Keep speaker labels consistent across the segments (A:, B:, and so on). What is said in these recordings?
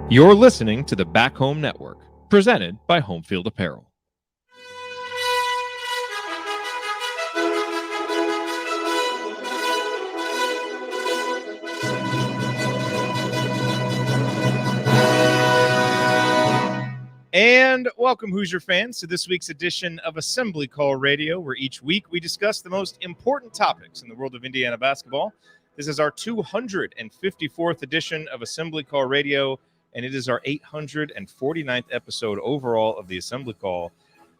A: You're listening to the Back Home Network, presented by Homefield Apparel. And welcome, Hoosier fans, to this week's edition of Assembly Call Radio, where each week we discuss the most important topics in the world of Indiana basketball. This is our 254th edition of Assembly Call Radio, and it is our 849th episode overall of the Assembly Call,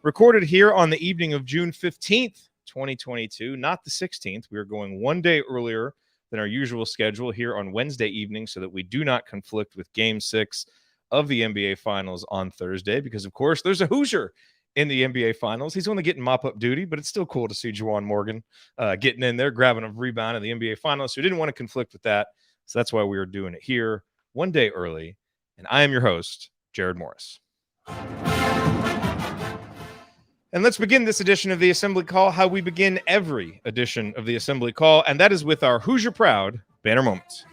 A: recorded here on the evening of June 15th, 2022, not the 16th. We are going one day earlier than our usual schedule here on Wednesday evening so that we do not conflict with Game 6 of the NBA Finals on Thursday, because, of course, there's a Hoosier in the NBA Finals. He's only getting mop-up duty, but it's still cool to see Juwan Morgan getting in there, grabbing a rebound in the NBA Finals. So we didn't want to conflict with that, so that's why we are doing it here one day early. And I am your host, Jared Morris. And let's begin this edition of the Assembly Call how we begin every edition of the Assembly Call, and that is with our Hoosier Proud banner moments.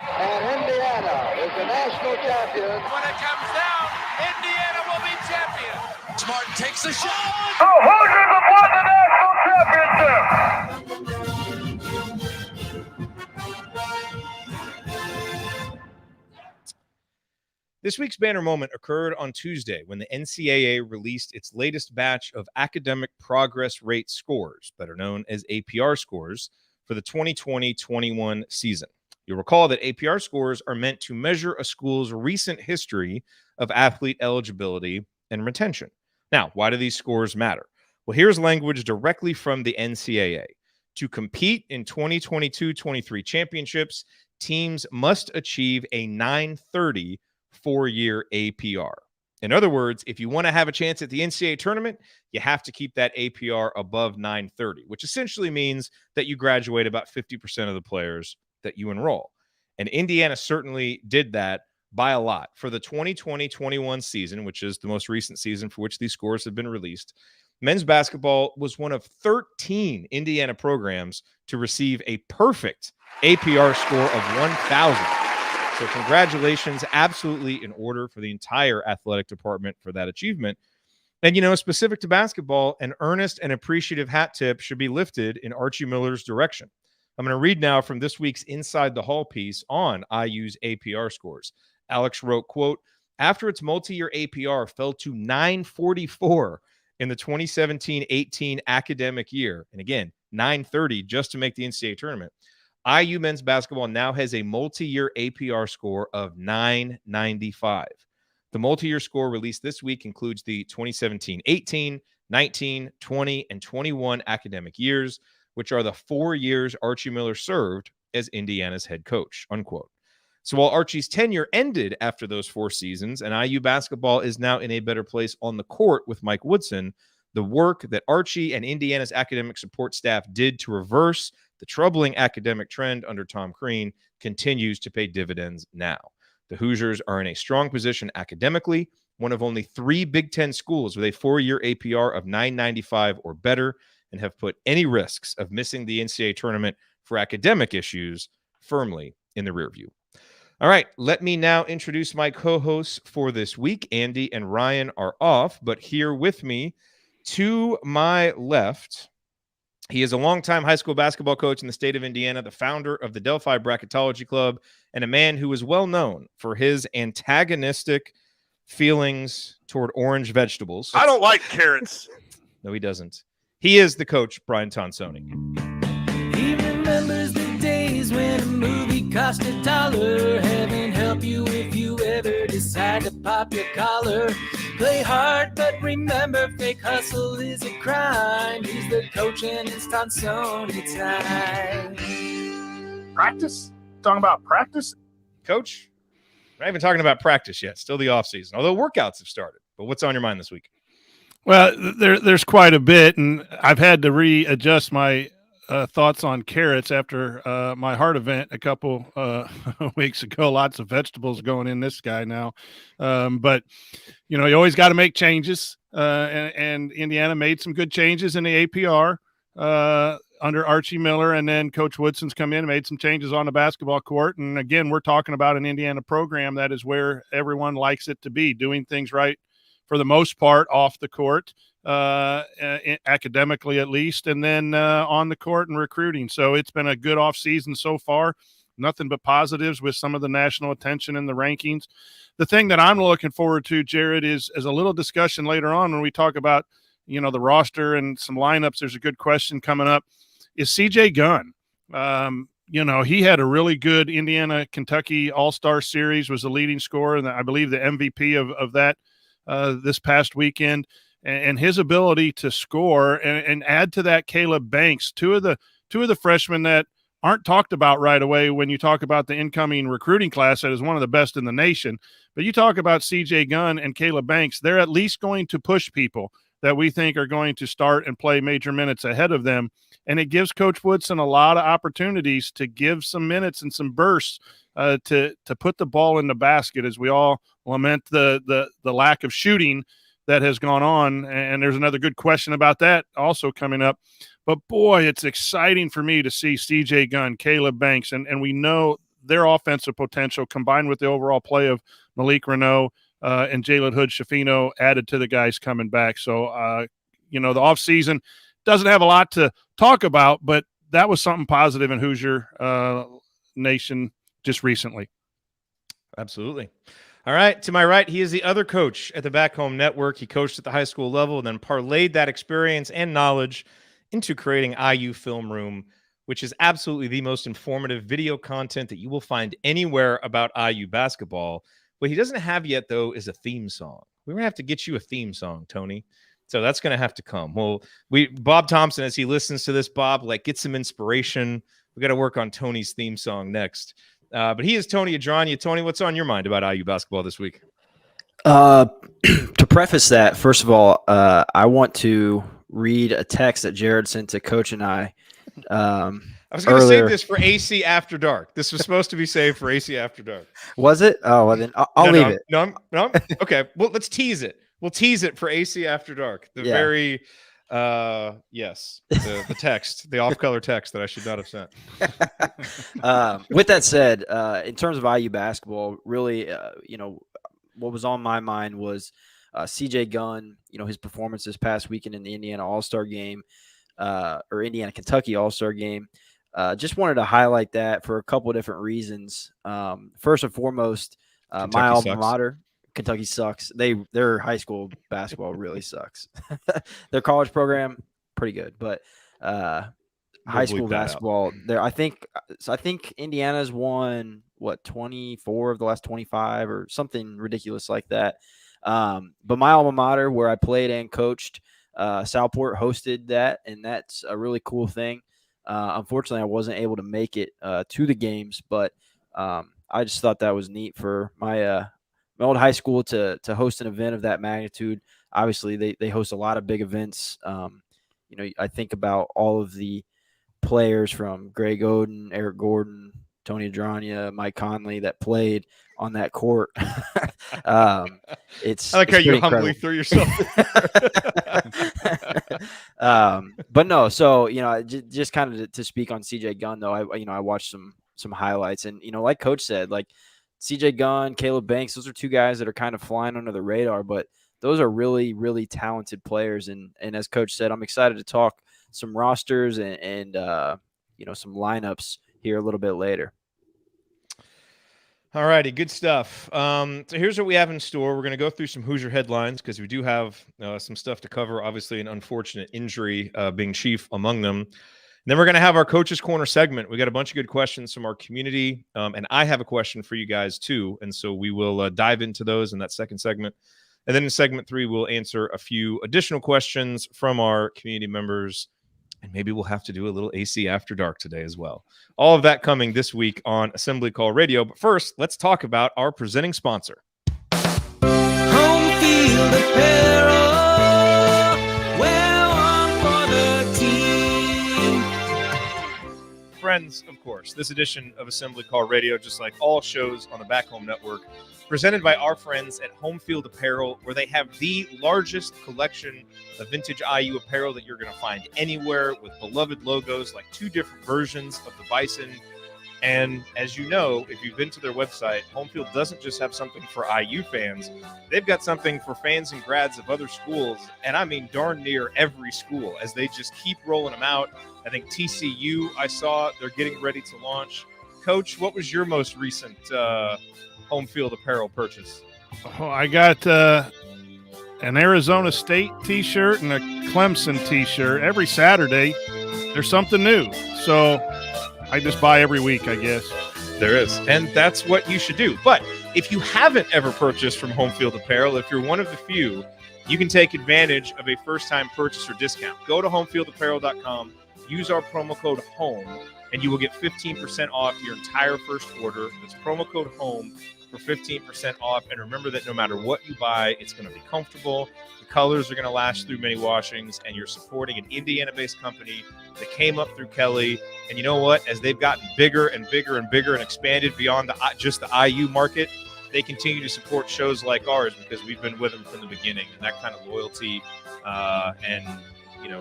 B: And Indiana is the national champion.
C: When it comes down, Indiana will be champion. Smart takes the shot.
B: The Hoosiers have won the national championship.
A: This week's banner moment occurred on Tuesday when the NCAA released its latest batch of academic progress rate scores, better known as APR scores, for the 2020-21 season. You'll recall that APR scores are meant to measure a school's recent history of athlete eligibility and retention. Now, why do these scores matter? Well, here's language directly from the NCAA. To compete in 2022-23 championships, teams must achieve a 930 four-year APR. In other words, if you want to have a chance at the NCAA tournament, you have to keep that APR above 930, which essentially means that you graduate about 50% of the players that you enroll. And Indiana certainly did that by a lot. For the 2020-21 season, which is the most recent season for which these scores have been released, men's basketball was one of 13 Indiana programs to receive a perfect APR score of 1,000. So congratulations, absolutely in order for the entire athletic department for that achievement. And, you know, specific to basketball, an earnest and appreciative hat tip should be lifted in Archie Miller's direction. I'm going to read now from this week's Inside the Hall piece on IU's APR scores. Alex wrote, quote, after its multi-year APR fell to 944 in the 2017-18 academic year, and again, 930 just to make the NCAA tournament, IU men's basketball now has a multi-year APR score of 995. The multi-year score released this week includes the 2017-18, 19, 20, and 21 academic years, which are the 4 years Archie Miller served as Indiana's head coach, unquote. So while Archie's tenure ended after those 4 seasons and IU basketball is now in a better place on the court with Mike Woodson, the work that Archie and Indiana's academic support staff did to reverse the troubling academic trend under Tom Crean continues to pay dividends now. The Hoosiers are in a strong position academically, one of only 3 Big Ten schools with a 4-year APR of 995 or better, and have put any risks of missing the NCAA tournament for academic issues firmly in the rear view. All right, let me now introduce my co-hosts for this week. Andy and Ryan are off, but here with me to my left, he is a longtime high school basketball coach in the state of Indiana, the founder of the Delphi Bracketology Club, and a man who is well known for his antagonistic feelings toward orange vegetables.
D: I don't like carrots.
A: No, he doesn't. He is the coach, Brian Tonsoni.
E: He remembers the days when a movie cost $1. Heaven help you if you ever decide to pop your collar. Play hard, but remember, fake hustle is a crime. He's the coach and it's Tonsoni time.
D: Practice? Talking about practice?
A: Coach, we're not even talking about practice yet. Still the offseason, although workouts have started. But what's on your mind this week?
F: Well, there's quite a bit, and I've had to readjust my thoughts on carrots after my heart event a couple weeks ago. Lots of vegetables going in this guy now. But, you know, you always got to make changes, and Indiana made some good changes in the APR. under Archie Miller, and then Coach Woodson's come in and made some changes on the basketball court. And again, we're talking about an Indiana program that is where everyone likes it to be, doing things right for the most part off the court, academically at least, and then on the court and recruiting. So it's been a good off season so far. Nothing but positives with some of the national attention and the rankings. The thing that I'm looking forward to, Jared, is a little discussion later on when we talk about, the roster and some lineups. There's a good question coming up. Is CJ Gunn? He had a really good Indiana-Kentucky All-Star Series, was the leading scorer, and I believe the MVP of that this past weekend. And his ability to score and add to that Caleb Banks, two of the freshmen that aren't talked about right away when you talk about the incoming recruiting class that is one of the best in the nation. But you talk about CJ Gunn and Caleb Banks, they're at least going to push people that we think are going to start and play major minutes ahead of them. And it gives Coach Woodson a lot of opportunities to give some minutes and some bursts to put the ball in the basket, as we all lament the lack of shooting that has gone on. And there's another good question about that also coming up. But, boy, it's exciting for me to see CJ Gunn, Caleb Banks, and we know their offensive potential combined with the overall play of Malik Renault and Jalen Hood-Schifino added to the guys coming back. So, the offseason doesn't have a lot to talk about, but that was something positive in Hoosier Nation just recently.
A: Absolutely. All right, to my right, he is the other coach at the Back Home Network. He coached at the high school level and then parlayed that experience and knowledge into creating IU Film Room, which is absolutely the most informative video content that you will find anywhere about IU basketball. What he doesn't have yet, though, is a theme song. We're going to have to get you a theme song, Tony. So that's going to have to come. Well, Bob Thompson, as he listens to this, Bob, get some inspiration. We got to work on Tony's theme song next. But he is Tony Adragna. Tony, what's on your mind about IU basketball this week?
G: To preface that, first of all, I want to read a text that Jared sent to Coach and I.
A: I was going to save this for AC After Dark. This was supposed to be saved for AC After Dark.
G: Was it? Oh, well, then I'll leave it.
A: No. Okay, well, let's tease it. We'll tease it for AC After Dark. The text, the off-color text that I should not have sent.
G: With that said, in terms of IU basketball, really, what was on my mind was CJ Gunn, his performance this past weekend in the Indiana All-Star game, or Indiana-Kentucky All-Star game. Just wanted to highlight that for a couple of different reasons. First and foremost, my alma mater, Kentucky sucks. Their high school basketball really sucks. Their college program, pretty good, but high school basketball, I think Indiana's won 24 of the last 25 or something ridiculous like that. But my alma mater, where I played and coached, Southport hosted that, and that's a really cool thing. Unfortunately, I wasn't able to make it to the games, but I just thought that was neat for my old high school to host an event of that magnitude. Obviously, they host a lot of big events. I think about all of the players from Greg Oden, Eric Gordon, Tony Adragna, Mike Conley that played on that court. I like
A: how you humbly threw yourself.
G: But no, so just kind of to speak on CJ Gunn though, I watched some highlights, and like Coach said, CJ Gunn, Caleb Banks, those are two guys that are kind of flying under the radar, but those are really, really talented players. And as Coach said, I'm excited to talk some rosters and some lineups here a little bit later.
A: All righty, good stuff. So here's what we have in store. We're going to go through some Hoosier headlines because we do have some stuff to cover. Obviously, an unfortunate injury being chief among them. And then we're going to have our Coach's Corner segment. We got a bunch of good questions from our community, and I have a question for you guys too. And so we will dive into those in that second segment. And then in segment 3, we'll answer a few additional questions from our community members. And maybe we'll have to do a little AC After Dark today as well. All of that coming this week on Assembly Call Radio. But first, let's talk about our presenting sponsor.
E: Home field apparel. Wear one for the team.
A: Friends, of course, this edition of Assembly Call Radio, just like all shows on the Back Home Network, presented by our friends at Home Field Apparel, where they have the largest collection of vintage IU apparel that you're going to find anywhere, with beloved logos like 2 different versions of the Bison. And as you know, if you've been to their website, Home Field doesn't just have something for IU fans. They've got something for fans and grads of other schools, and I mean darn near every school, as they just keep rolling them out. I think TCU, I saw, they're getting ready to launch. Coach, what was your most recent Home Field apparel purchase?
F: Oh, I got an Arizona State T-shirt and a Clemson T-shirt. Every Saturday, there's something new. So I just buy every week, I guess.
A: There is. And that's what you should do. But if you haven't ever purchased from Home Field Apparel, if you're one of the few, you can take advantage of a first-time purchaser discount. Go to homefieldapparel.com, use our promo code HOME, and you will get 15% off your entire first order. That's promo code HOME for 15% off. And remember that no matter what you buy, it's going to be comfortable. The colors are going to last through many washings, and you're supporting an Indiana-based company that came up through Kelly. And you know what? As they've gotten bigger and bigger and bigger and expanded beyond just the IU market, they continue to support shows like ours because we've been with them from the beginning. And that kind of loyalty and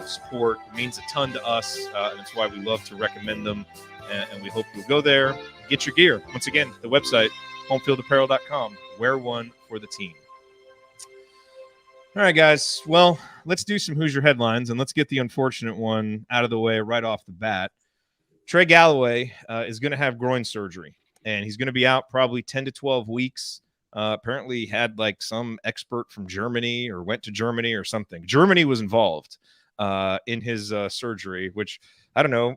A: support means a ton to us, and that's why we love to recommend them. And we hope you'll go there, get your gear. Once again, the website, homefieldapparel.com. Wear one for the team. All right, guys. Well, let's do some Hoosier headlines, and let's get the unfortunate one out of the way right off the bat. Trey Galloway is going to have groin surgery, and he's going to be out probably 10 to 12 weeks. Apparently, he had like some expert from Germany or went to Germany or something. Germany was involved in his surgery, which I don't know.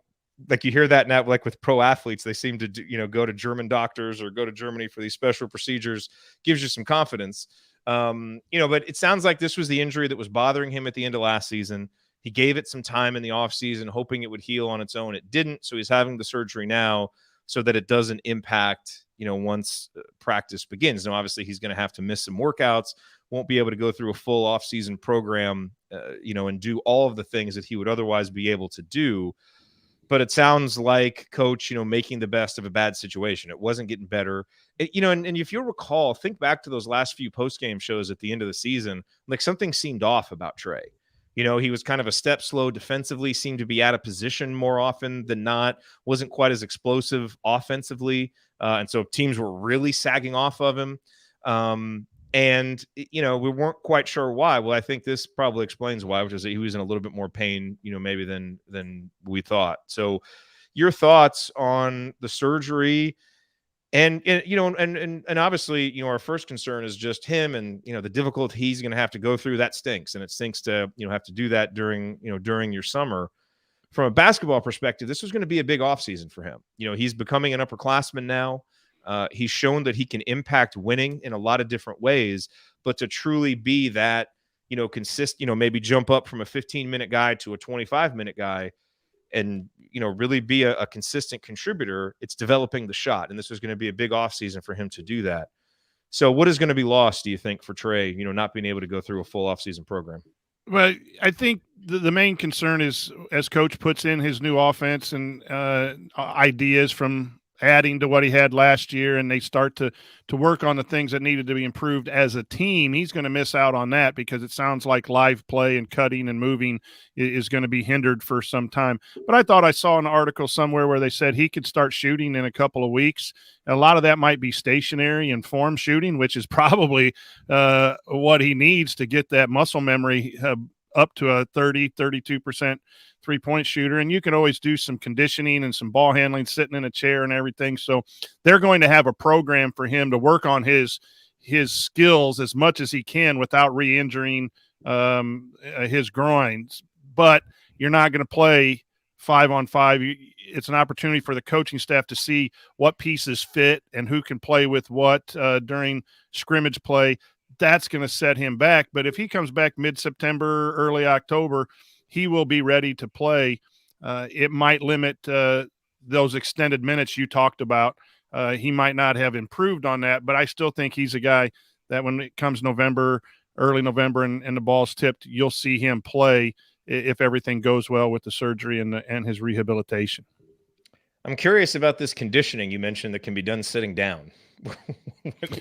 A: Like you hear that now, like with pro athletes, they seem to go to German doctors or go to Germany for these special procedures. Gives you some confidence. But it sounds like this was the injury that was bothering him at the end of last season. He gave it some time in the offseason, hoping it would heal on its own. It didn't, so he's having the surgery now so that it doesn't impact, once practice begins. Now, obviously, he's going to have to miss some workouts, won't be able to go through a full offseason program, and do all of the things that he would otherwise be able to do. But it sounds like Coach, making the best of a bad situation. It wasn't getting better. And if you'll recall, think back to those last few post-game shows at the end of the season, like something seemed off about Trey. He was kind of a step slow defensively, seemed to be out of position more often than not, wasn't quite as explosive offensively. And so teams were really sagging off of him. We weren't quite sure why. Well, I think this probably explains why, which is that he was in a little bit more pain, maybe than we thought. So your thoughts on the surgery and obviously, our first concern is just him and, the difficulty he's going to have to go through. That stinks. And it stinks to, have to do that during your summer. From a basketball perspective, this was going to be a big offseason for him. He's becoming an upperclassman now. He's shown that he can impact winning in a lot of different ways, but to truly be that, maybe jump up from a 15-minute guy to a 25-minute guy and, really be a consistent contributor, it's developing the shot. And this is going to be a big offseason for him to do that. So what is going to be lost, do you think, for Trey, not being able to go through a full offseason program?
F: Well, I think the main concern is as Coach puts in his new offense and ideas from adding to what he had last year, and they start to work on the things that needed to be improved as a team, he's going to miss out on that because it sounds like live play and cutting and moving is going to be hindered for some time. But I thought I saw an article somewhere where they said he could start shooting in a couple of weeks. And a lot of that might be stationary and form shooting, which is probably what he needs to get that muscle memory up to a 32% three-point shooter. And you can always do some conditioning and some ball handling sitting in a chair and everything. So they're going to have a program for him to work on his skills as much as he can without re-injuring his groins. But you're not going to play 5-on-5. It's an opportunity for the coaching staff to see what pieces fit and who can play with what during scrimmage play. That's going to set him back. But if he comes back mid-September, early October, he will be ready to play. It might limit those extended minutes you talked about. He might not have improved on that, but I still think he's a guy that when it comes November, early November, and the ball's tipped, you'll see him play if everything goes well with the surgery and his rehabilitation.
A: I'm curious about this conditioning you mentioned that can be done sitting down.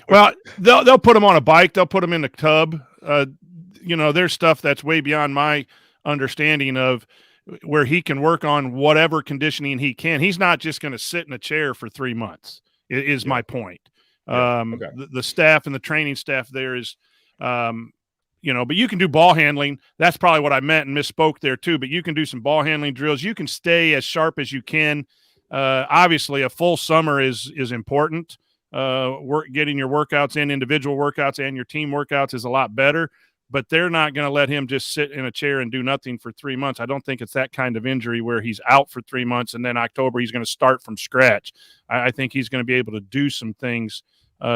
F: Well, they'll put him on a bike. They'll put him in the tub. There's stuff that's way beyond my understanding of where he can work on whatever conditioning he can. He's not just going to sit in a chair for 3 months is my point. The staff and the training staff there is, but you can do ball handling. That's probably what I meant and misspoke there too, but you can do some ball handling drills. You can stay as sharp as you can. Obviously a full summer is important. Getting your workouts in, individual workouts and your team workouts is a lot better, but they're not going to let him just sit in a chair and do nothing for 3 months. I don't think it's that kind of injury where he's out for 3 months and then October he's going to start from scratch. I think he's going to be able to do some things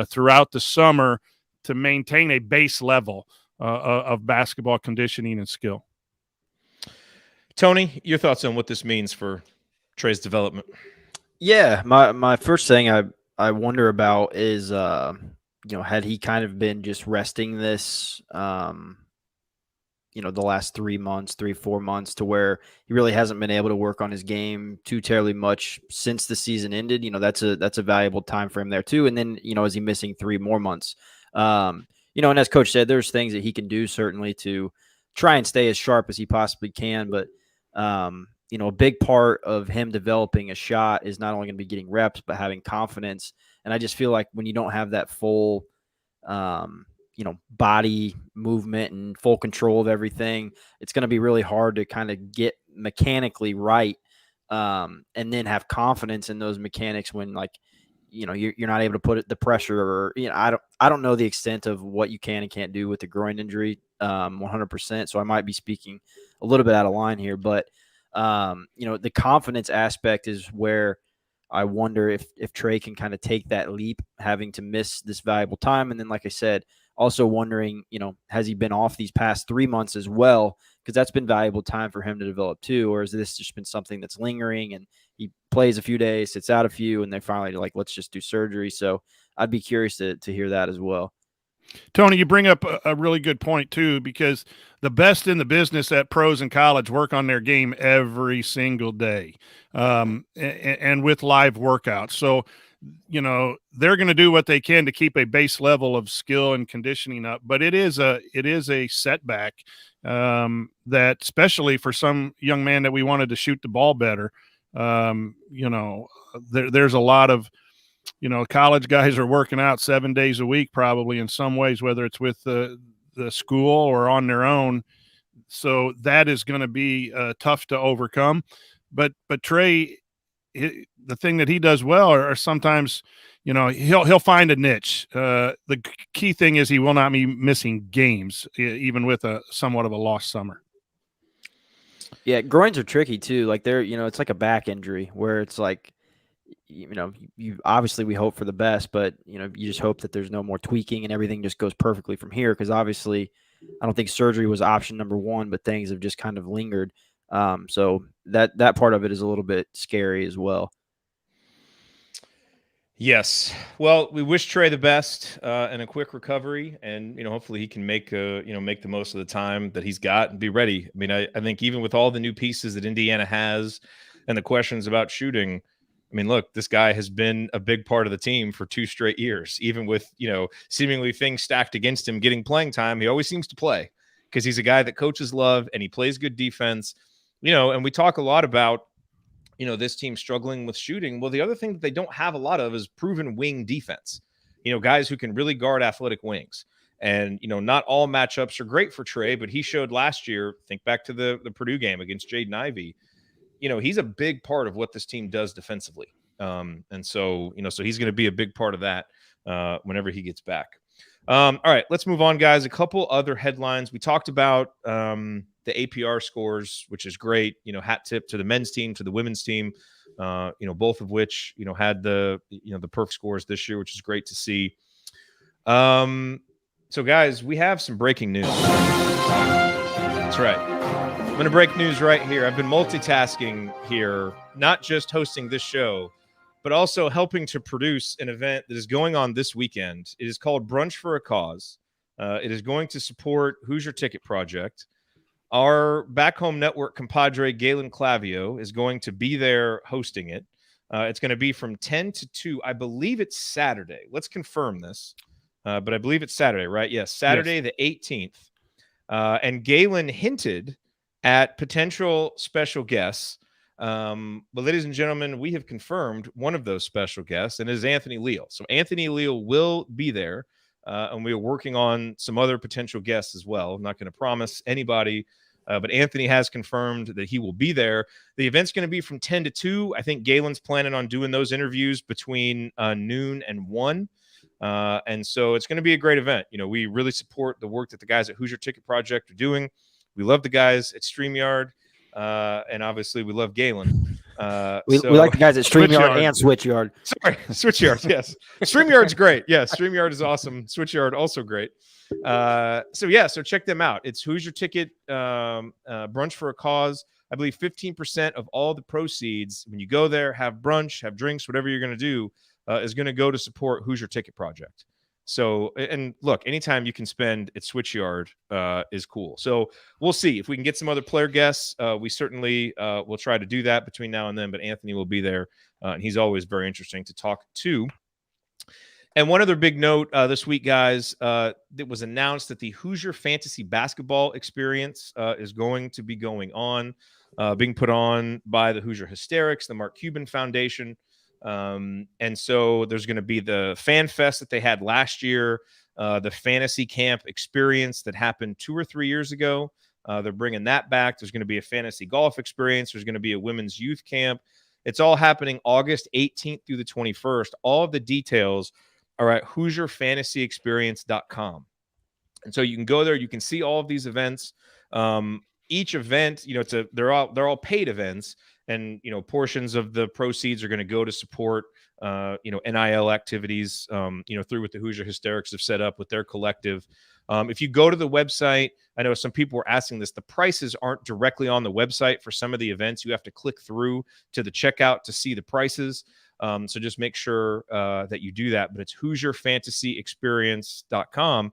F: throughout the summer to maintain a base level of basketball conditioning and skill.
A: Tony, your thoughts on what this means for Trey's development?
G: Yeah, my first thing I wonder about is, had he kind of been just resting this, the last 3 months, 4 months, to where he really hasn't been able to work on his game too terribly much since the season ended. That's a valuable time frame there too. And then, is he missing 3 more months? And as Coach said, there's things that he can do certainly to try and stay as sharp as he possibly can. But, a big part of him developing a shot is not only going to be getting reps, but having confidence. And I just feel like when you don't have that full, body movement and full control of everything, it's going to be really hard to kind of get mechanically right. And then have confidence in those mechanics when you're not able to put the pressure or, I don't know the extent of what you can and can't do with the groin injury 100%. So I might be speaking a little bit out of line here, but the confidence aspect is where I wonder if Trey can kind of take that leap, having to miss this valuable time. And then, like I said, also wondering, has he been off these past 3 months as well? Because that's been valuable time for him to develop too. Or has this just been something that's lingering and he plays a few days, sits out a few, and they finally like, let's just do surgery. So I'd be curious to hear that as well.
F: Tony, you bring up a really good point too, because the best in the business at pros and college work on their game every single day, and with live workouts. So, they're going to do what they can to keep a base level of skill and conditioning up, but it is a setback that, especially for some young man that we wanted to shoot the ball better, there's a lot of, college guys are working out 7 days a week, probably in some ways, whether it's with the school or on their own. So that is going to be tough to overcome. But Trey, the thing that he does well are sometimes, he'll find a niche. The key thing is he will not be missing games, even with a somewhat of a lost summer.
G: Yeah, groins are tricky too. Like it's like a back injury where it's like, you obviously we hope for the best, but you just hope that there's no more tweaking and everything just goes perfectly from here. Because obviously, I don't think surgery was option number one, but things have just kind of lingered. So that part of it is a little bit scary as well.
A: Yes. Well, we wish Trey the best and a quick recovery, and hopefully he can make the most of the time that he's got and be ready. I mean, I think even with all the new pieces that Indiana has and the questions about shooting, I mean, look, this guy has been a big part of the team for 2 straight years, even with, seemingly things stacked against him getting playing time. He always seems to play because he's a guy that coaches love and he plays good defense, and we talk a lot about, this team struggling with shooting. Well, the other thing that they don't have a lot of is proven wing defense, guys who can really guard athletic wings. And, not all matchups are great for Trey, but he showed last year, think back to the Purdue game against Jaden Ivey, he's a big part of what this team does defensively. And so, so he's going to be a big part of that whenever he gets back. All right, let's move on, guys. A couple other headlines. We talked about the APR scores, which is great. Hat tip to the men's team, to the women's team, both of which, had the perfect scores this year, which is great to see. So, guys, we have some breaking news. That's right. I'm going to break news right here. I've been multitasking here, not just hosting this show, but also helping to produce an event that is going on this weekend. It is called Brunch for a Cause. It is going to support Hoosier Ticket Project. Our back home network compadre, Galen Clavio, is going to be there hosting it. It's going to be from 10 to 2. I believe it's Saturday. Let's confirm this. But I believe it's Saturday, right? Yes, Saturday the 18th. And Galen hinted at potential special guests. But ladies and gentlemen, we have confirmed one of those special guests, and it is Anthony Leal. So Anthony Leal will be there, and we are working on some other potential guests as well. I'm not going to promise anybody, but Anthony has confirmed that he will be there. The event's going to be from 10 to 2. I think Galen's planning on doing those interviews between noon and 1. And so it's going to be a great event. You know, we really support the work that the guys at Hoosier Ticket Project are doing. We love the guys at StreamYard, and obviously we love Galen.
G: We like the guys at StreamYard and Switchyard.
A: Sorry, Switchyard, yes. StreamYard's great. Yes, StreamYard is awesome. Switchyard also great. So check them out. It's Hoosier Ticket Brunch for a Cause. I believe 15% of all the proceeds, when you go there, have brunch, have drinks, whatever you're going to do, is going to go to support Hoosier Ticket Project. So, and look, anytime you can spend at Switchyard is cool. So we'll see if we can get some other player guests. We certainly will try to do that between now and then, but Anthony will be there. And he's always very interesting to talk to. And one other big note this week, guys, it was announced that the Hoosier Fantasy Basketball Experience is going to be going on, being put on by the Hoosier Hysterics, the Mark Cuban Foundation. And so there's going to be the Fan Fest that they had last year, the Fantasy Camp Experience that happened 2 or 3 years ago. They're bringing that back. There's going to be a Fantasy Golf Experience. There's going to be a Women's Youth Camp. It's all happening August 18th through the 21st. All of the details are at HoosierFantasyExperience.com. And so you can go there. You can see all of these events. Each event, you know, they're all paid events. And, you know, portions of the proceeds are going to go to support, NIL activities, through what the Hoosier Hysterics have set up with their collective. If you go to the website, I know some people were asking this, the prices aren't directly on the website for some of the events. You have to click through to the checkout to see the prices. So just make sure that you do that. But it's HoosierFantasyExperience.com.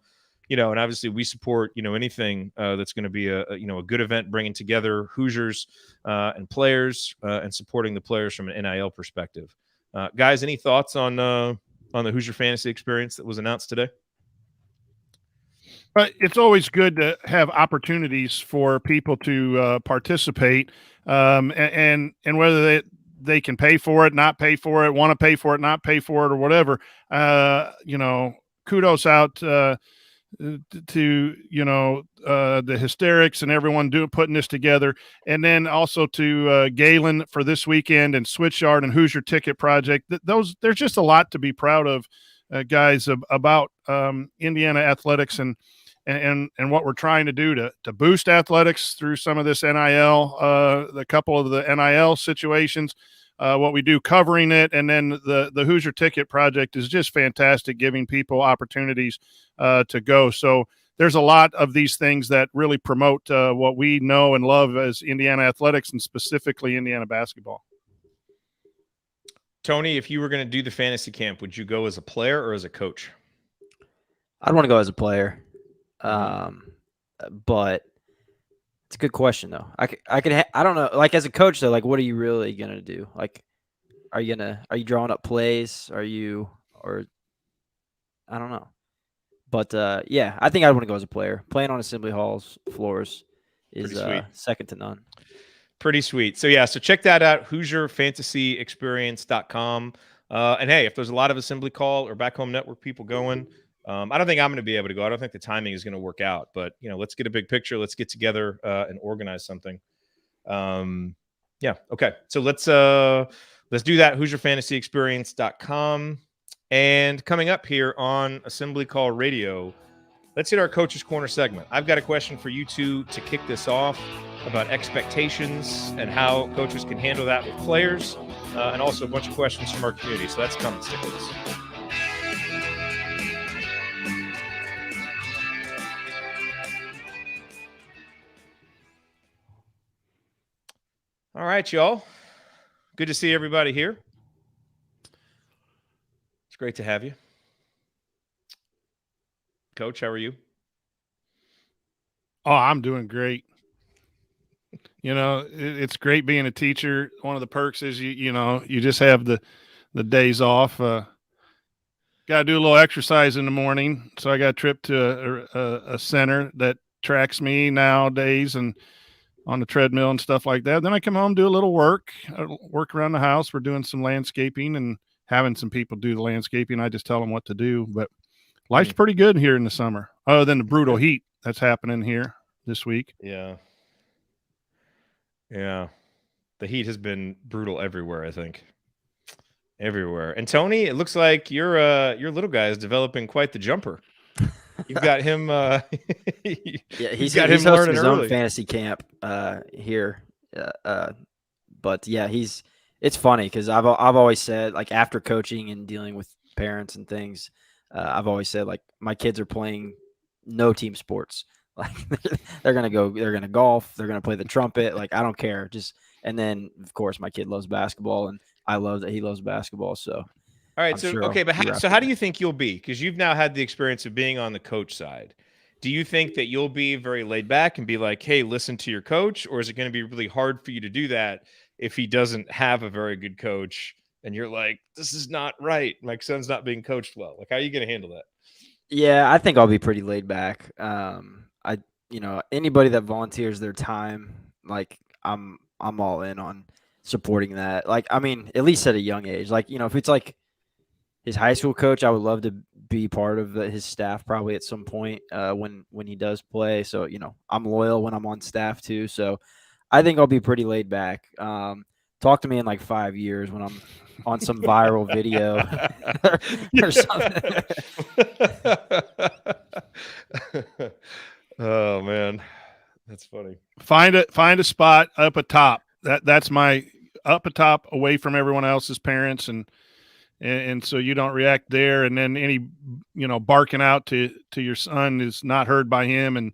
A: You know, and obviously we support, anything that's going to be a good event, bringing together Hoosiers and players and supporting the players from an NIL perspective. Guys, any thoughts on the Hoosier Fantasy Experience that was announced today?
F: It's always good to have opportunities for people to participate, and whether they can pay for it, not pay for it, want to pay for it, not pay for it, or whatever. Kudos out to the Hysterics and everyone putting this together, and then also to Galen for this weekend and Switchyard and Hoosier Ticket Project. There's just a lot to be proud of, guys, about Indiana athletics and what we're trying to do to boost athletics through some of this NIL, the couple of the NIL situations, what we do covering it, and then the Hoosier Ticket Project is just fantastic, giving people opportunities to go. So there's a lot of these things that really promote what we know and love as Indiana athletics, and specifically Indiana basketball.
A: Tony, if you were going to do the fantasy camp, would you go as a player or as a coach?
G: I'd want to go as a player. But it's a good question though. I don't know. Like as a coach though, like what are you really going to do? Like, are you drawing up plays? I don't know. But yeah, I think I'd want to go as a player. Playing on Assembly Hall's floors is second to none.
A: Pretty sweet. So yeah, so check that out, HoosierFantasyExperience.com. And hey, if there's a lot of Assembly Call or Back Home Network people going, I don't think I'm going to be able to go. I don't think the timing is going to work out. But let's get a big picture. Let's get together and organize something. Yeah. Okay. So let's do that. HoosierFantasyExperience.com. And coming up here on Assembly Call Radio, let's hit our Coach's Corner segment. I've got a question for you two to kick this off about expectations and how coaches can handle that with players, and also a bunch of questions from our community. So that's coming. Stick with us. All right, y'all. Good to see everybody here. It's great to have you. Coach, how are you?
F: Oh, I'm doing great. It's great being a teacher. One of the perks is you just have the days off. Got to do a little exercise in the morning. So I got a trip to a center that tracks me nowadays and on the treadmill and stuff like that. Then I come home, do a little work around the house. We're doing some landscaping and having some people do the landscaping. I just tell them what to do, but life's pretty good here in the summer, other than the brutal heat that's happening here this week.
A: Yeah. The heat has been brutal everywhere, I think. Everywhere. And Tony, it looks like your little guy is developing quite the jumper. You've got him.
G: He's
A: got
G: him
A: learning
G: his
A: early.
G: own fantasy camp here. But yeah, it's funny because I've always said, like, after coaching and dealing with parents and things, I've always said, like, my kids are playing no team sports. Like they're gonna golf, they're gonna play the trumpet. Like, I don't care. And then of course my kid loves basketball, and I love that he loves basketball. So
A: All right. How do you think you'll be? Because you've now had the experience of being on the coach side. Do you think that you'll be very laid back and be like, hey, listen to your coach? Or is it going to be really hard for you to do that if he doesn't have a very good coach and you're like, this is not right, my son's not being coached well? Like, how are you going to handle that?
G: Yeah, I think I'll be pretty laid back. Anybody that volunteers their time, like, I'm all in on supporting that. Like, I mean, at least at a young age. Like, if it's like his high school coach, I would love to be part of his staff probably at some point when he does play. So, I'm loyal when I'm on staff too. So I think I'll be pretty laid back. Talk to me in like 5 years when I'm on some viral video or
A: something. Oh man, that's funny.
F: Find a spot up atop. That's my up atop, away from everyone else's parents, and so you don't react there. And then any barking out to your son is not heard by him.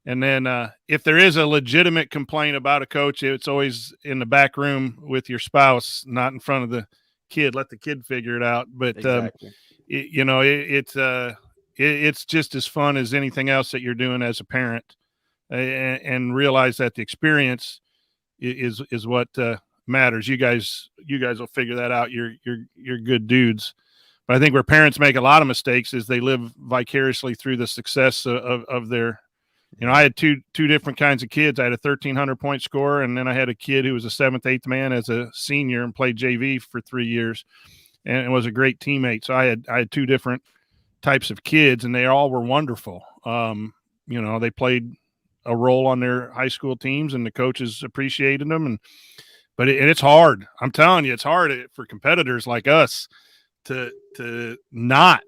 F: And then if there is a legitimate complaint about a coach, it's always in the back room with your spouse, not in front of the kid. Let the kid figure it out. But
G: exactly.
F: It's just as fun as anything else that you're doing as a parent, and realize that the experience is what matters. You guys will figure that out. You're good dudes. But I think where parents make a lot of mistakes is they live vicariously through the success of their. I had two different kinds of kids. I had a 1,300 point scorer, and then I had a kid who was a 7th, 8th man as a senior and played JV for 3 years, and was a great teammate. So I had two different types of kids, and they all were wonderful. They played a role on their high school teams, and the coaches appreciated them. But it's hard. I'm telling you, it's hard for competitors like us to not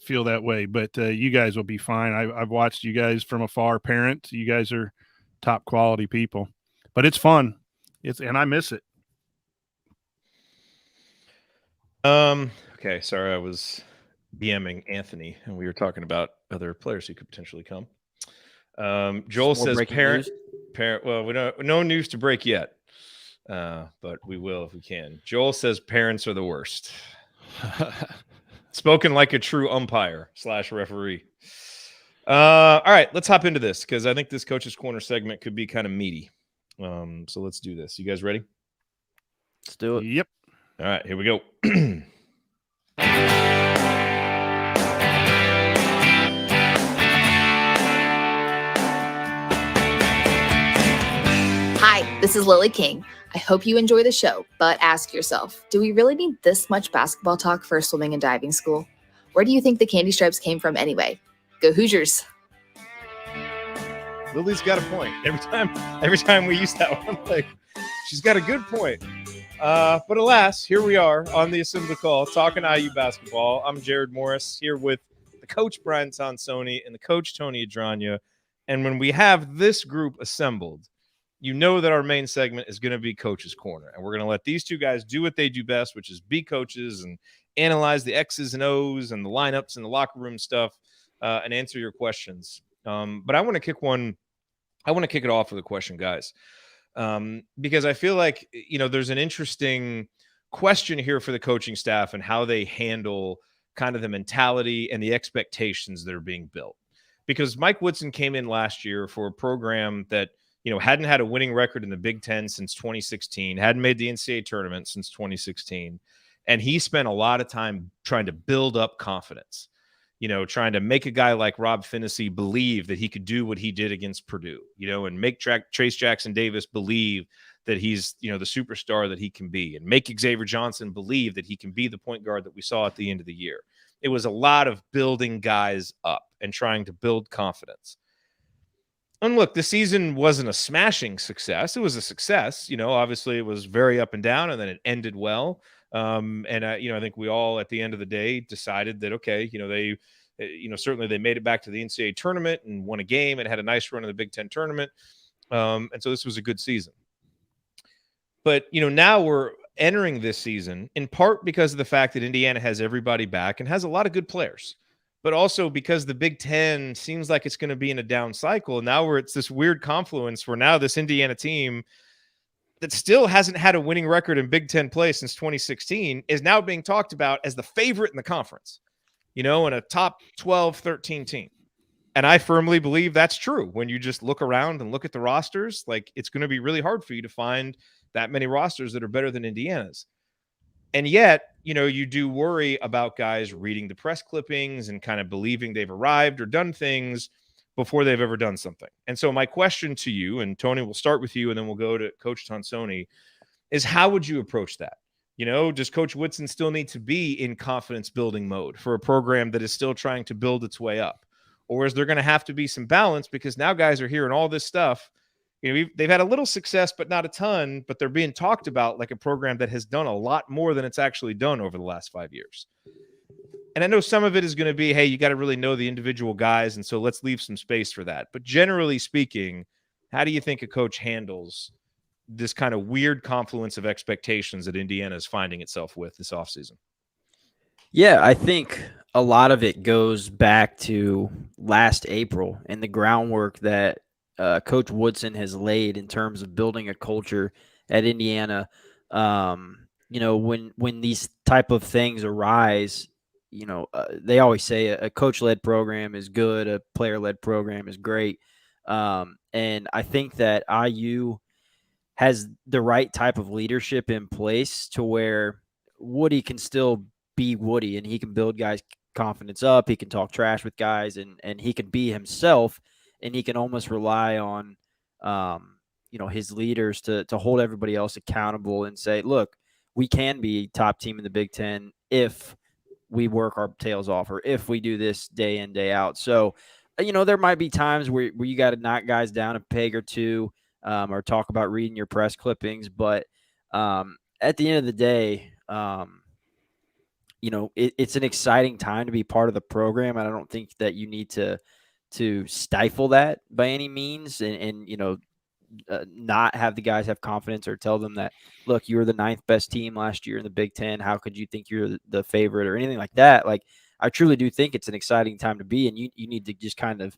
F: feel that way. But you guys will be fine. I've watched you guys from afar parent. You guys are top quality people, but it's fun. And I miss it.
A: Okay. Sorry. I was DMing Anthony and we were talking about other players who could potentially come. Joel says parent. Well, we don't, no news to break yet. But we will if we can. Joel says parents are the worst. Spoken like a true umpire / referee. All right, let's hop into this because I think this Coach's Corner segment could be kind of meaty. So let's do this. You guys ready?
G: Let's do it.
F: Yep.
A: All right, here we go.
H: Hi, this is Lily King. I hope you enjoy the show, but ask yourself, do we really need this much basketball talk for a swimming and diving school? Where do you think the candy stripes came from anyway? Go Hoosiers.
A: Lily's got a point. Every time we use that one, I'm like, she's got a good point. But alas, here we are on the assembly call talking IU basketball. I'm Jared Morris here with the coach Brian Tonsoni and the coach Tony Adragna. And when we have this group assembled, you know that our main segment is going to be Coach's Corner. And we're going to let these two guys do what they do best, which is be coaches and analyze the X's and O's and the lineups and the locker room stuff and answer your questions. But I want to kick it off with a question, guys, because I feel like, there's an interesting question here for the coaching staff and how they handle kind of the mentality and the expectations that are being built. Because Mike Woodson came in last year for a program that hadn't had a winning record in the Big Ten since 2016, hadn't made the NCAA tournament since 2016. And he spent a lot of time trying to build up confidence, trying to make a guy like Rob Finney believe that he could do what he did against Purdue, and make Trace Jackson Davis believe that he's, the superstar that he can be, and make Xavier Johnson believe that he can be the point guard that we saw at the end of the year. It was a lot of building guys up and trying to build confidence. And look, the season wasn't a smashing success. It was a success. Obviously it was very up and down, and then it ended well. I think we all at the end of the day decided that, okay, they certainly they made it back to the NCAA tournament and won a game and had a nice run in the Big Ten tournament. And so this was a good season. But, now we're entering this season in part because of the fact that Indiana has everybody back and has a lot of good players, but also because the Big Ten seems like it's going to be in a down cycle. And now it's this weird confluence where now this Indiana team that still hasn't had a winning record in Big Ten play since 2016 is now being talked about as the favorite in the conference, and a top 12, 13 team. And I firmly believe that's true. When you just look around and look at the rosters, like, it's going to be really hard for you to find that many rosters that are better than Indiana's. And yet, you do worry about guys reading the press clippings and kind of believing they've arrived or done things before they've ever done something. And so my question to you, and Tony, we'll start with you and then we'll go to Coach Tonsoni, is how would you approach that? Does Coach Woodson still need to be in confidence building mode for a program that is still trying to build its way up? Or is there going to have to be some balance, because now guys are hearing all this stuff? They've had a little success, but not a ton, but they're being talked about like a program that has done a lot more than it's actually done over the last 5 years. And I know some of it is going to be, hey, you got to really know the individual guys, and so let's leave some space for that. But generally speaking, how do you think a coach handles this kind of weird confluence of expectations that Indiana is finding itself with this offseason?
G: Yeah, I think a lot of it goes back to last April and the groundwork that Coach Woodson has laid in terms of building a culture at Indiana. When these type of things arise, they always say a coach-led program is good, a player-led program is great. And I think that IU has the right type of leadership in place to where Woody can still be Woody, and he can build guys' confidence up. He can talk trash with guys, and he can be himself, and he can almost rely on, his leaders to hold everybody else accountable and say, look, we can be top team in the Big Ten if we work our tails off, or if we do this day in, day out. So, there might be times where you got to knock guys down a peg or two, or talk about reading your press clippings. But at the end of the day, it's an exciting time to be part of the program. And I don't think that you need to stifle that by any means, and not have the guys have confidence or tell them that, look, you were the 9th best team last year in the Big Ten. How could you think you're the favorite or anything like that? Like, I truly do think it's an exciting time to be, and you need to just kind of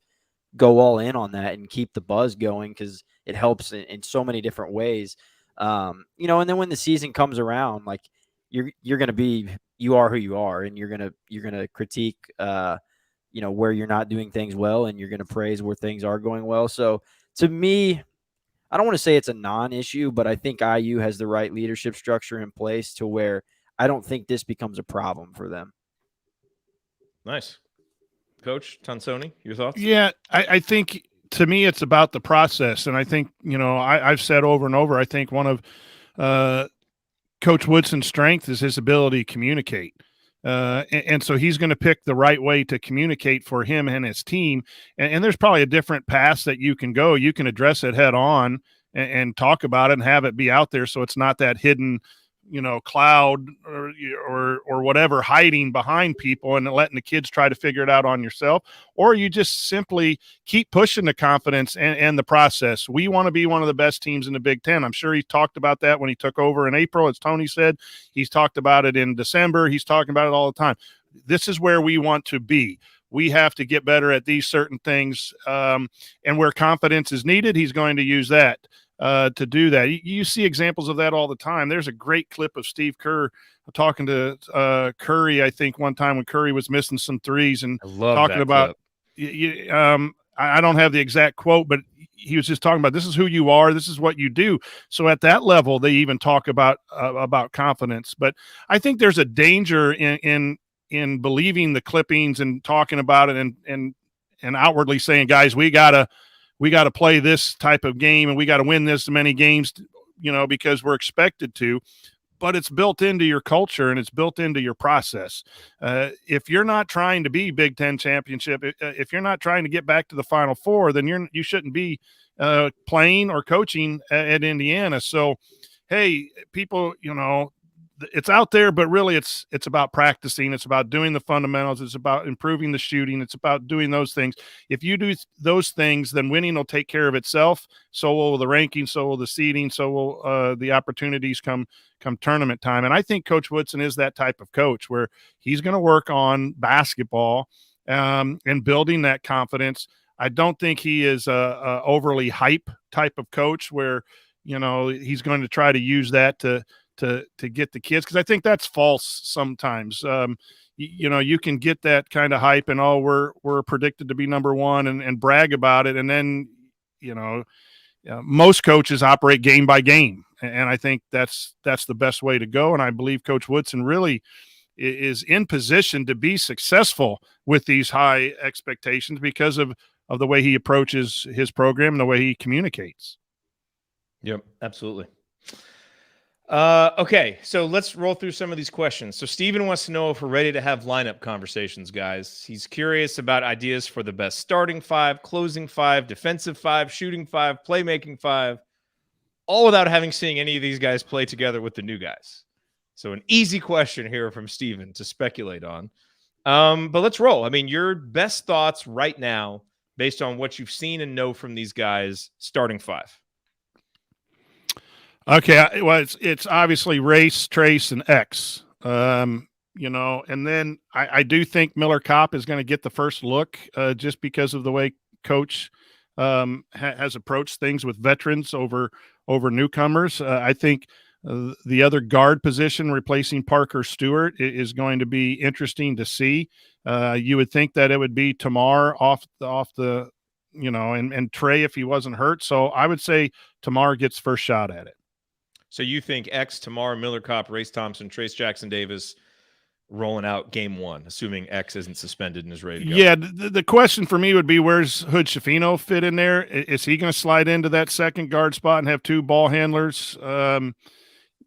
G: go all in on that and keep the buzz going, because it helps in so many different ways. And then when the season comes around, like, you're going to be, you are who you are, and you're going to critique, where you're not doing things well, and you're going to praise where things are going well. So to me, I don't want to say it's a non-issue, but I think IU has the right leadership structure in place to where I don't think this becomes a problem for them.
A: Nice. Coach Tonsoni, your thoughts?
F: Yeah, I think to me it's about the process. And I think, I've said over and over, I think one of Coach Woodson's strength is his ability to communicate. And so he's going to pick the right way to communicate for him and his team. And there's probably a different path that you can go. You can address it head on and talk about it and have it be out there, so it's not that hidden, cloud or whatever hiding behind people and letting the kids try to figure it out on yourself. Or you just simply keep pushing the confidence and the process. We want to be one of the best teams in the Big Ten. I'm sure he talked about that when he took over in April, as Tony said. He's talked about it in December. He's talking about it all the time. This is where we want to be. We have to get better at these certain things. And where confidence is needed, he's going to use that to do that. You see examples of that all the time. There's a great clip of Steve Kerr talking to Curry, I think, one time when Curry was missing some threes and talking about I don't have the exact quote, but he was just talking about this is who you are, this is what you do. So at that level, they even talk about confidence. But I think there's a danger in believing the clippings and talking about it and outwardly saying, guys, we gotta play this type of game and we got to win this many games, because we're expected to. But it's built into your culture and it's built into your process. If you're not trying to be Big Ten championship, if you're not trying to get back to the Final Four, then you shouldn't be playing or coaching at Indiana. So, hey, people, it's out there, but really it's about practicing. It's about doing the fundamentals. It's about improving the shooting. It's about doing those things. If you do those things, then winning will take care of itself. So will the ranking, so will the seeding, so will the opportunities come tournament time. And I think Coach Woodson is that type of coach where he's going to work on basketball and building that confidence. I don't think he is a overly hype type of coach where, he's going to try to use that to get the kids, because I think that's false sometimes. You can get that kind of hype and we're predicted to be number one and brag about it, and then most coaches operate game by game, and I think that's the best way to go. And I believe Coach Woodson really is in position to be successful with these high expectations because of the way he approaches his program and the way he communicates.
A: Yep, absolutely. Okay, so let's roll through some of these questions. So Steven wants to know if we're ready to have lineup conversations, guys. He's curious about ideas for the best starting five, closing five, defensive five, shooting five, playmaking five, all without having seen any of these guys play together with the new guys. So an easy question here from Steven to speculate on. But let's roll. I mean, your best thoughts right now, based on what you've seen and know from these guys, starting five.
F: Okay, well, it's obviously Race, Trace, and X. And then I do think Miller Kopp is going to get the first look just because of the way Coach has approached things with veterans over newcomers. I think the other guard position replacing Parker Stewart is going to be interesting to see. You would think that it would be Tamar off the and Trey if he wasn't hurt. So I would say Tamar gets first shot at it.
A: So you think X, Tamar, Miller Kopp, Race Thompson, Trace Jackson Davis rolling out game one, assuming X isn't suspended and is ready to go?
F: Yeah, the question for me would be, where's Hood Schifino fit in there? Is he going to slide into that second guard spot and have two ball handlers? Again,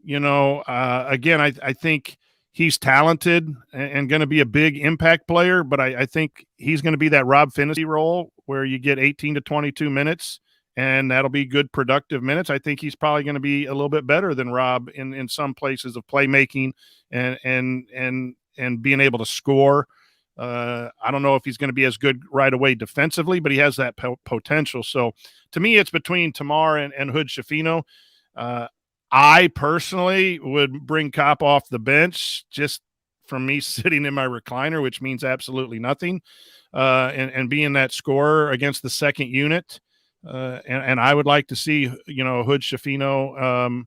F: I think he's talented and going to be a big impact player, but I think he's going to be that Rob Finney role where you get 18 to 22 minutes. And that'll be good productive minutes. I think he's probably going to be a little bit better than Rob in some places of playmaking and being able to score. I don't know if he's going to be as good right away defensively, but he has that potential. So to me, it's between Tamar and Hood Schifino. I personally would bring Kopp off the bench just from me sitting in my recliner, which means absolutely nothing, and being that scorer against the second unit. And I would like to see, Hood Schifino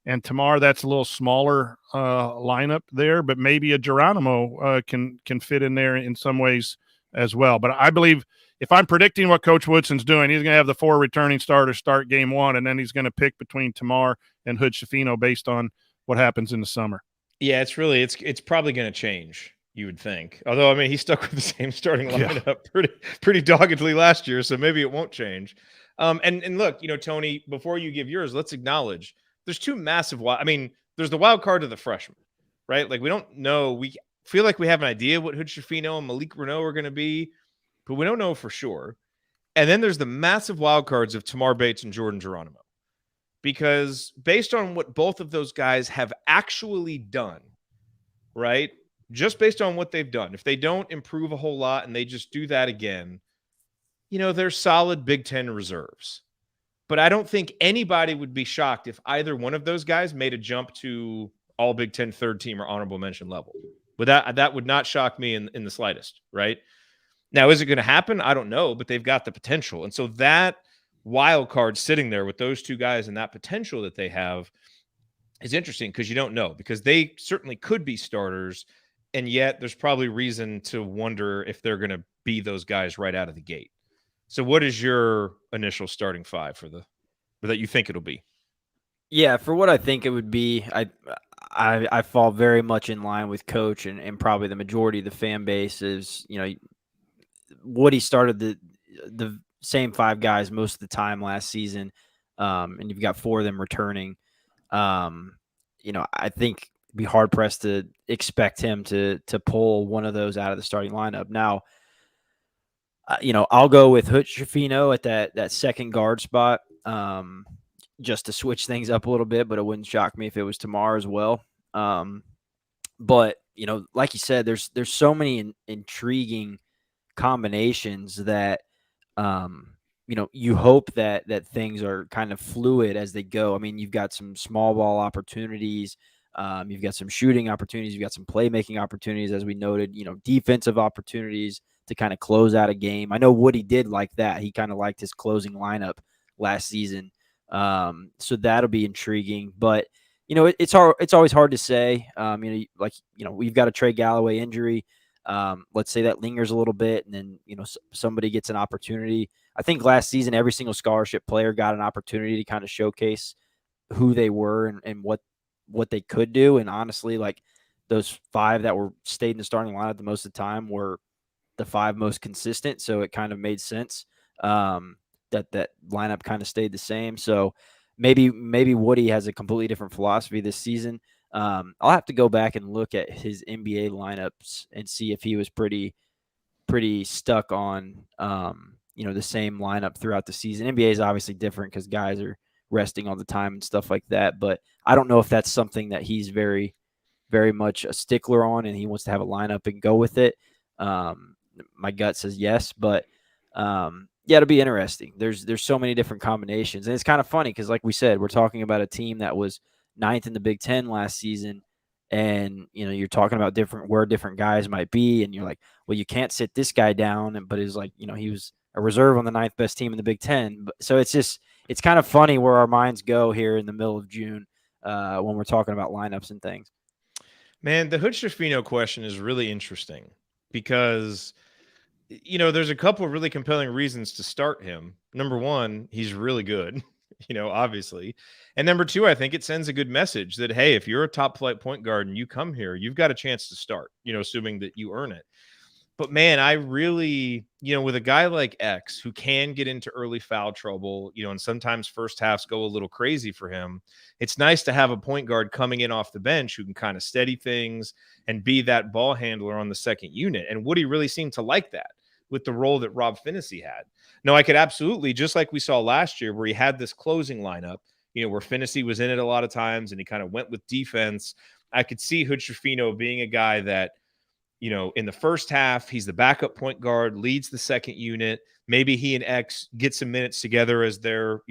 F: and Tamar. That's a little smaller lineup there, but maybe a Geronimo can fit in there in some ways as well. But I believe if I'm predicting what Coach Woodson's doing, he's going to have the four returning starters start game one, and then he's going to pick between Tamar and Hood Schifino based on what happens in the summer.
A: Yeah, it's probably going to change, you would think. Although, I mean, he stuck with the same starting lineup pretty doggedly last year, so maybe it won't change. And look, Tony, before you give yours, let's acknowledge there's two massive there's the wild card of the freshmen, right? Like, we don't know. We feel like we have an idea what Hood Schifino and Malik Renault are going to be, but we don't know for sure. And then there's the massive wild cards of Tamar Bates and Jordan Geronimo. Because based on what both of those guys have actually done, right? Just based on what they've done, if they don't improve a whole lot and they just do that again, they're solid Big Ten reserves. But I don't think anybody would be shocked if either one of those guys made a jump to all Big Ten third team or honorable mention level. But that would not shock me in the slightest, right? Now, is it going to happen? I don't know, but they've got the potential. And so that wild card sitting there with those two guys and that potential that they have is interesting because you don't know, because they certainly could be starters, and yet there's probably reason to wonder if they're going to be those guys right out of the gate. So what is your initial starting five for that you think it'll be?
G: Yeah, for what I think it would be, I fall very much in line with Coach and probably the majority of the fan base is, Woody started the same five guys most of the time last season, and you've got four of them returning. I think it'd be hard pressed to expect him to pull one of those out of the starting lineup. Now, I'll go with Hutchefino at that second guard spot, just to switch things up a little bit, but it wouldn't shock me if it was Tamar as well. But like you said, there's so many intriguing combinations that you hope that things are kind of fluid as they go. I mean, you've got some small ball opportunities, you've got some shooting opportunities, you've got some playmaking opportunities, as we noted, defensive opportunities to kind of close out a game. I know Woody did like that. He kind of liked his closing lineup last season. So that'll be intriguing, but it's always hard to say. We've got a Trey Galloway injury. Let's say that lingers a little bit, and then somebody gets an opportunity. I think last season every single scholarship player got an opportunity to kind of showcase who they were and what they could do. And honestly, like those five that were stayed in the starting lineup the most of the time were the five most consistent. So it kind of made sense that lineup kind of stayed the same. So maybe Woody has a completely different philosophy this season. I'll have to go back and look at his NBA lineups and see if he was pretty stuck on, the same lineup throughout the season. NBA is obviously different because guys are resting all the time and stuff like that. But I don't know if that's something that he's very, very much a stickler on and he wants to have a lineup and go with it. My gut says yes, but it'll be interesting. There's so many different combinations, and it's kind of funny because, like we said, we're talking about a team that was 9th in the Big Ten last season, and you're talking about where different guys might be, and you're like, well, you can't sit this guy down, but it's like he was a reserve on the 9th best team in the Big Ten. So it's kind of funny where our minds go here in the middle of June when we're talking about lineups and things.
A: Man, the Hutchefino question is really interesting because there's a couple of really compelling reasons to start him. Number one, he's really good, obviously. And number two, I think it sends a good message that, hey, if you're a top flight point guard and you come here, you've got a chance to start, assuming that you earn it. But man, I really, with a guy like X who can get into early foul trouble, and sometimes first halves go a little crazy for him, it's nice to have a point guard coming in off the bench who can kind of steady things and be that ball handler on the second unit. And Woody really seemed to like that with the role that Rob Finney had. No, I could absolutely, just like we saw last year where he had this closing lineup, where Finney was in it a lot of times and he kind of went with defense. I could see Hutchefino being a guy that, in the first half, he's the backup point guard, leads the second unit. Maybe he and X get some minutes together as they're,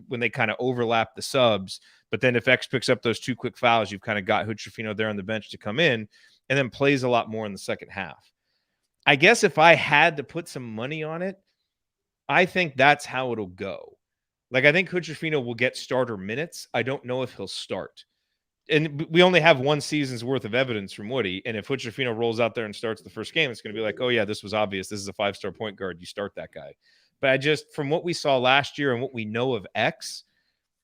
A: when they kind of overlap the subs. But then if X picks up those 2 quick fouls, you've kind of got Hutchefino there on the bench to come in and then plays a lot more in the second half. I guess if I had to put some money on it, I think that's how it'll go. Like, I think Hutchefino will get starter minutes. I don't know if he'll start. And we only have one season's worth of evidence from Woody. And if Hutchefino rolls out there and starts the first game, it's going to be like, oh, yeah, this was obvious. This is a 5-star point guard. You start that guy. But from what we saw last year and what we know of X,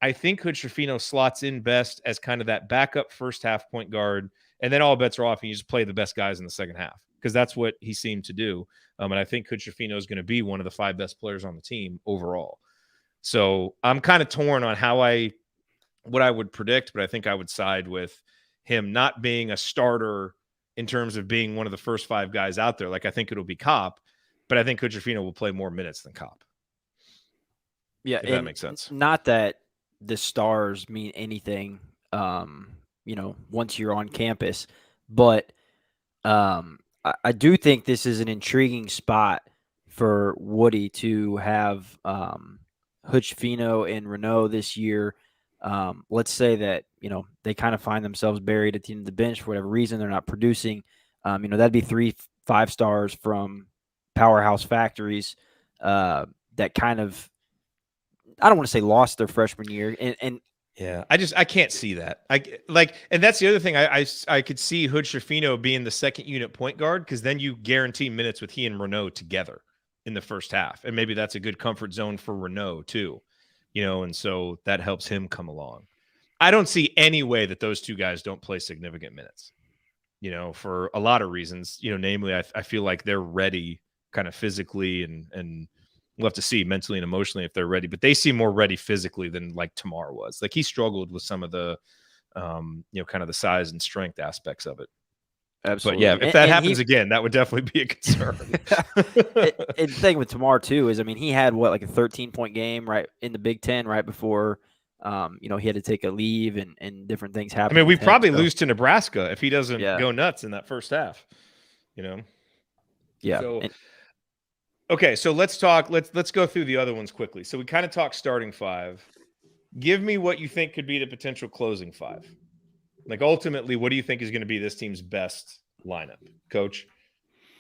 A: I think Hutchefino slots in best as kind of that backup first half point guard. And then all bets are off and you just play the best guys in the second half because that's what he seemed to do. And I think Hutchefino is going to be one of the 5 best players on the team overall. So I'm kind of torn on what I would predict, but I think I would side with him not being a starter in terms of being one of the first 5 guys out there. Like, I think it'll be Kopp, but I think Hutchefino will play more minutes than Kopp.
G: Yeah,
A: if that makes sense.
G: Not that the stars mean anything, once you're on campus, but I do think this is an intriguing spot for Woody to have Hutchefino and Renault this year. Let's say that, they kind of find themselves buried at the end of the bench for whatever reason. They're not producing. That'd be 3 5-stars from powerhouse factories that kind of, I don't want to say lost their freshman year. And
A: yeah, I can't see that. And that's the other thing. I could see Hutchefino being the second unit point guard because then you guarantee minutes with he and Renault together in the first half. And maybe that's a good comfort zone for Renault too, and so that helps him come along. I don't see any way that those two guys don't play significant minutes, for a lot of reasons, namely, I feel like they're ready kind of physically and we'll have to see mentally and emotionally if they're ready, but they seem more ready physically than like Tamar was. Like he struggled with some of the, kind of the size and strength aspects of it.
G: Absolutely.
A: But yeah, if that happens again, that would definitely be a concern.
G: And the thing with Tamar too is, he had like a 13-point game right in the Big Ten right before, he had to take a leave and different things happened.
A: We probably lose to Nebraska if he doesn't go nuts in that first half,
G: Yeah.
A: So, okay, so let's talk. Let's go through the other ones quickly. So we kind of talked starting five. Give me what you think could be the potential closing five. Like ultimately, what do you think is going to be this team's best lineup, Coach?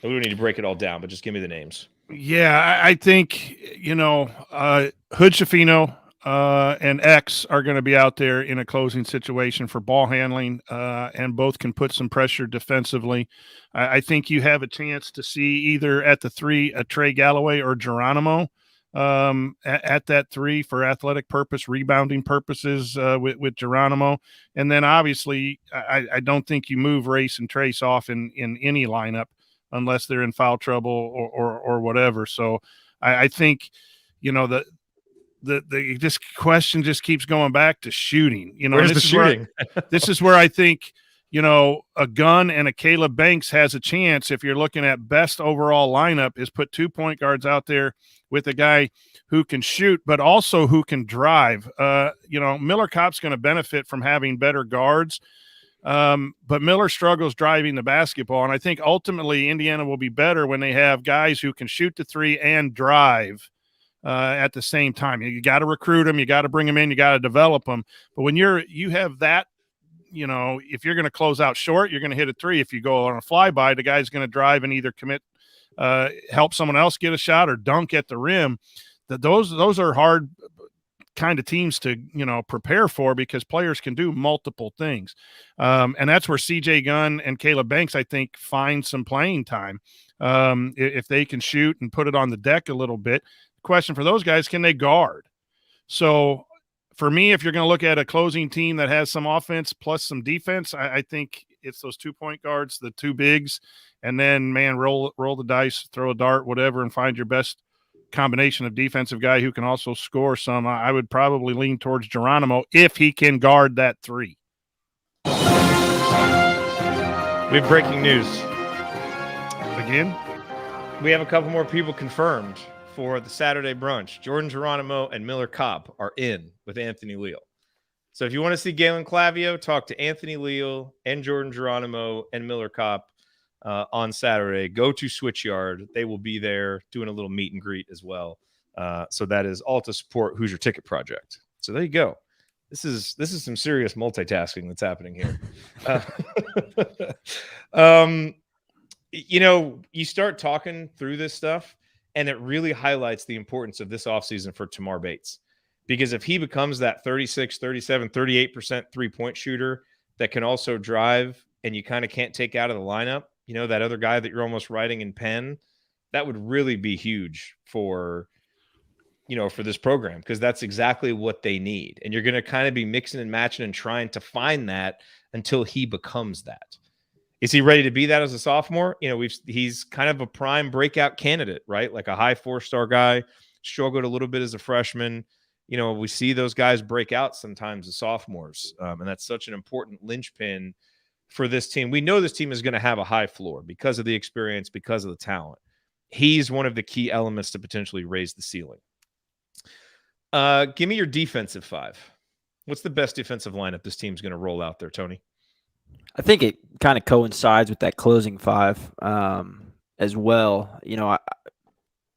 A: We don't need to break it all down, but just give me the names.
F: Yeah, I think Hood Schifino and X are going to be out there in a closing situation for ball handling, and both can put some pressure defensively. I think you have a chance to see either at the 3 a Trey Galloway or Geronimo at that 3 for athletic purpose, rebounding purposes with Geronimo. And then obviously I don't think you move Race and Trace off in any lineup unless they're in foul trouble or whatever. So I think, this question just keeps going back to shooting.
A: Where's the shooting?
F: This is where I think, a Gunn and a Caleb Banks has a chance. If you're looking at best overall lineup, is put 2 point guards out there with a guy who can shoot, but also who can drive. Miller Kopp's going to benefit from having better guards. But Miller struggles driving the basketball. And I think ultimately Indiana will be better when they have guys who can shoot the 3 and drive at the same time. You got to recruit them. You got to bring them in. You got to develop them. But when you have that, if you're going to close out short, you're going to hit a 3. If you go on a flyby, the guy's going to drive and either commit, help someone else get a shot or dunk at the rim. Those are hard kind of teams to, prepare for because players can do multiple things. And that's where CJ Gunn and Caleb Banks, I think, find some playing time. If they can shoot and put it on the deck a little bit. Question for those guys, can they guard? So for me, if you're going to look at a closing team that has some offense plus some defense, I think it's those 2 point guards, the 2 bigs, and then, roll the dice, throw a dart, whatever, and find your best combination of defensive guy who can also score some. I would probably lean towards Geronimo if he can guard that 3.
A: We have breaking news.
F: Again?
A: We have a couple more people confirmed for the Saturday brunch. Jordan Geronimo and Miller Kopp are in with Anthony Leal. So if you want to see Galen Clavio, talk to Anthony Leal and Jordan Geronimo and Miller Kopp on Saturday. Go to Switchyard. They will be there doing a little meet and greet as well. So that is all to support Hoosier Ticket Project. So there you go. This is some serious multitasking that's happening here. You start talking through this stuff, and it really highlights the importance of this offseason for Tamar Bates. Because if he becomes that 36, 37, 38% three-point shooter that can also drive and you kind of can't take out of the lineup, that other guy that you're almost writing in pen, that would really be huge for this program, because that's exactly what they need. And you're going to kind of be mixing and matching and trying to find that until he becomes that. Is he ready to be that as a sophomore? He's kind of a prime breakout candidate, right? Like a high 4-star guy, struggled a little bit as a freshman. We see those guys break out sometimes as sophomores. And that's such an important linchpin for this team. We know this team is going to have a high floor because of the experience, because of the talent. He's one of the key elements to potentially raise the ceiling. Give me your defensive 5. What's the best defensive lineup this team's going to roll out there, Tony?
G: I think it kind of coincides with that closing 5 as well.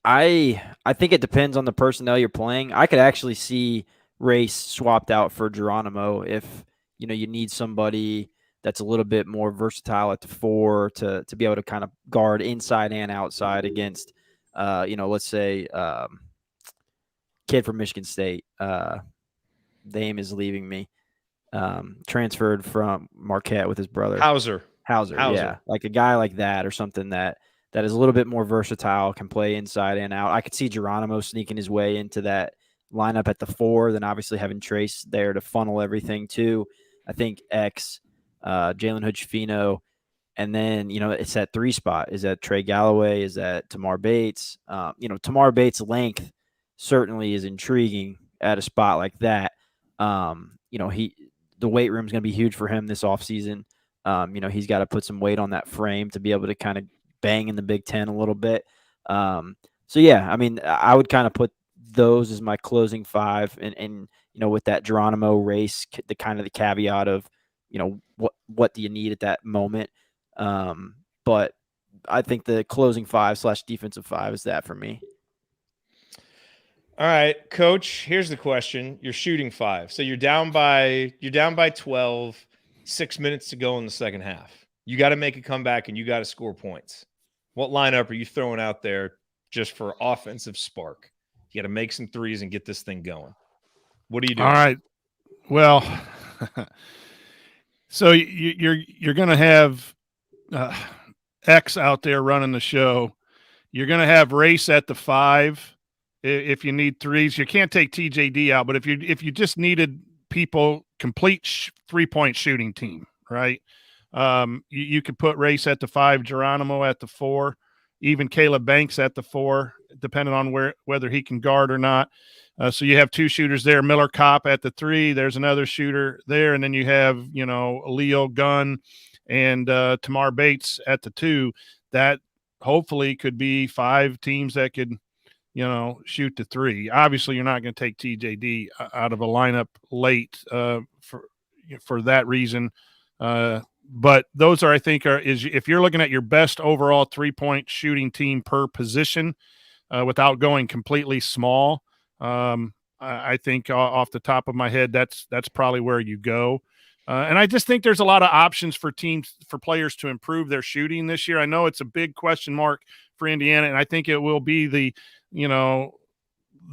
G: I think it depends on the personnel you're playing. I could actually see Race swapped out for Geronimo if, you need somebody that's a little bit more versatile at the 4 to be able to kind of guard inside and outside against, let's say kid from Michigan State. The name is leaving me. Transferred from Marquette with his brother.
A: Hauser.
G: Yeah. Like a guy like that or something that that is a little bit more versatile, can play inside and out. I could see Geronimo sneaking his way into that lineup at the 4, then obviously having Trace there to funnel everything too. I think X, Jalen Hood-Schifino, and then, it's that 3 spot. Is that Trey Galloway? Is that Tamar Bates? Tamar Bates' length certainly is intriguing at a spot like that. The weight room is going to be huge for him this offseason. He's got to put some weight on that frame to be able to kind of bang in the Big Ten a little bit. I would kind of put those as my closing 5, and with that Geronimo race, the kind of the caveat of, what do you need at that moment? But I think the closing 5/defensive 5 is that for me.
A: All right, Coach, here's the question. You're shooting 5. So you're down by 12, 6 minutes to go in the second half. You got to make a comeback and you got to score points. What lineup are you throwing out there just for offensive spark? You got to make some threes and get this thing going. What are you doing?
F: All right. Well, so you're going to have X out there running the show. You're going to have Race at the 5 if you need threes. You can't take TJD out, but if you just needed people complete 3-point shooting team, right? You could put Race at the 5, Geronimo at the 4, even Caleb Banks at the 4, depending on whether he can guard or not. So you have 2 shooters there. Miller Kopp at the 3. There's another shooter there, and then you have Leo Gunn and Tamar Bates at the 2. That hopefully could be 5 teams that could shoot the 3. Obviously, you're not going to take TJD out of a lineup late for that reason. But those are, I think, if you're looking at your best overall 3-point shooting team per position, without going completely small, I think off the top of my head, that's probably where you go. And I just think there's a lot of options for players to improve their shooting this year. I know it's a big question mark for Indiana, and I think it will be the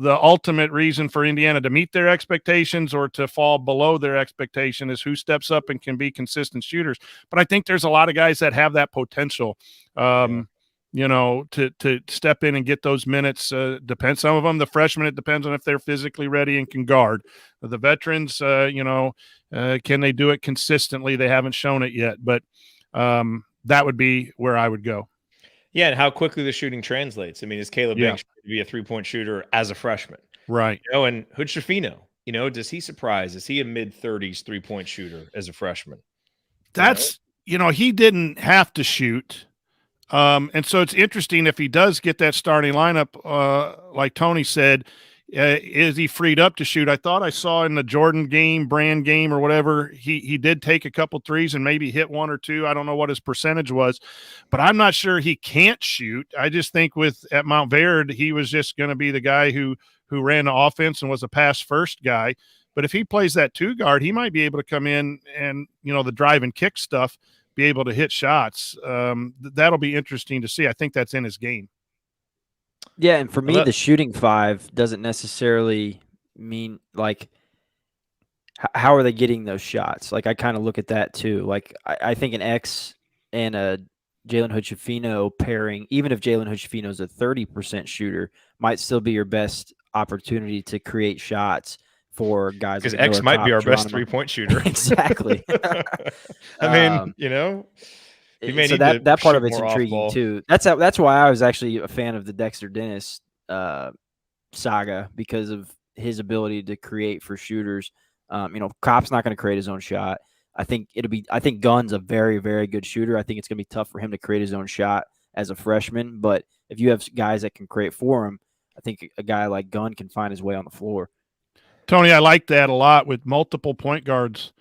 F: ultimate reason for Indiana to meet their expectations or to fall below their expectation is who steps up and can be consistent shooters. But I think there's a lot of guys that have that potential, to step in and get those minutes. Depends. Some of them, the freshmen, it depends on if they're physically ready and can guard. The veterans, can they do it consistently? They haven't shown it yet, but that would be where I would go.
A: Yeah, and how quickly the shooting translates. I mean, is Caleb Banks to be a 3-point shooter as a freshman?
F: Right.
A: And Hood-Schifino, does he surprise? Is he a mid-30s 3-point shooter as a freshman?
F: That's, he didn't have to shoot. And so it's interesting if he does get that starting lineup, like Tony said, is he freed up to shoot? I thought I saw in the Jordan game, Brand game or whatever, he did take a couple threes and maybe hit 1 or 2. I don't know what his percentage was, but I'm not sure he can't shoot. I just think at Mount Verde, he was just going to be the guy who ran the offense and was a pass first guy. But if he plays that 2 guard, he might be able to come in and, the drive and kick stuff, be able to hit shots. That'll be interesting to see. I think that's in his game.
G: Yeah, and for me, the shooting 5 doesn't necessarily mean how are they getting those shots? I kind of look at that too. I think an X and a Jalen Hood-Schifino pairing, even if Jalen Hood-Schifino is a 30% shooter, might still be your best opportunity to create shots for guys.
A: Because X might be our best 3-point shooter.
G: Exactly.
A: I mean, he may need
G: that part of it's intriguing too. That's why I was actually a fan of the Dexter Dennis saga, because of his ability to create for shooters. Kopp's not going to create his own shot. I think Gunn's a very, very good shooter. I think it's going to be tough for him to create his own shot as a freshman. But if you have guys that can create for him, I think a guy like Gunn can find his way on the floor.
F: Tony, I like that a lot with multiple point guards.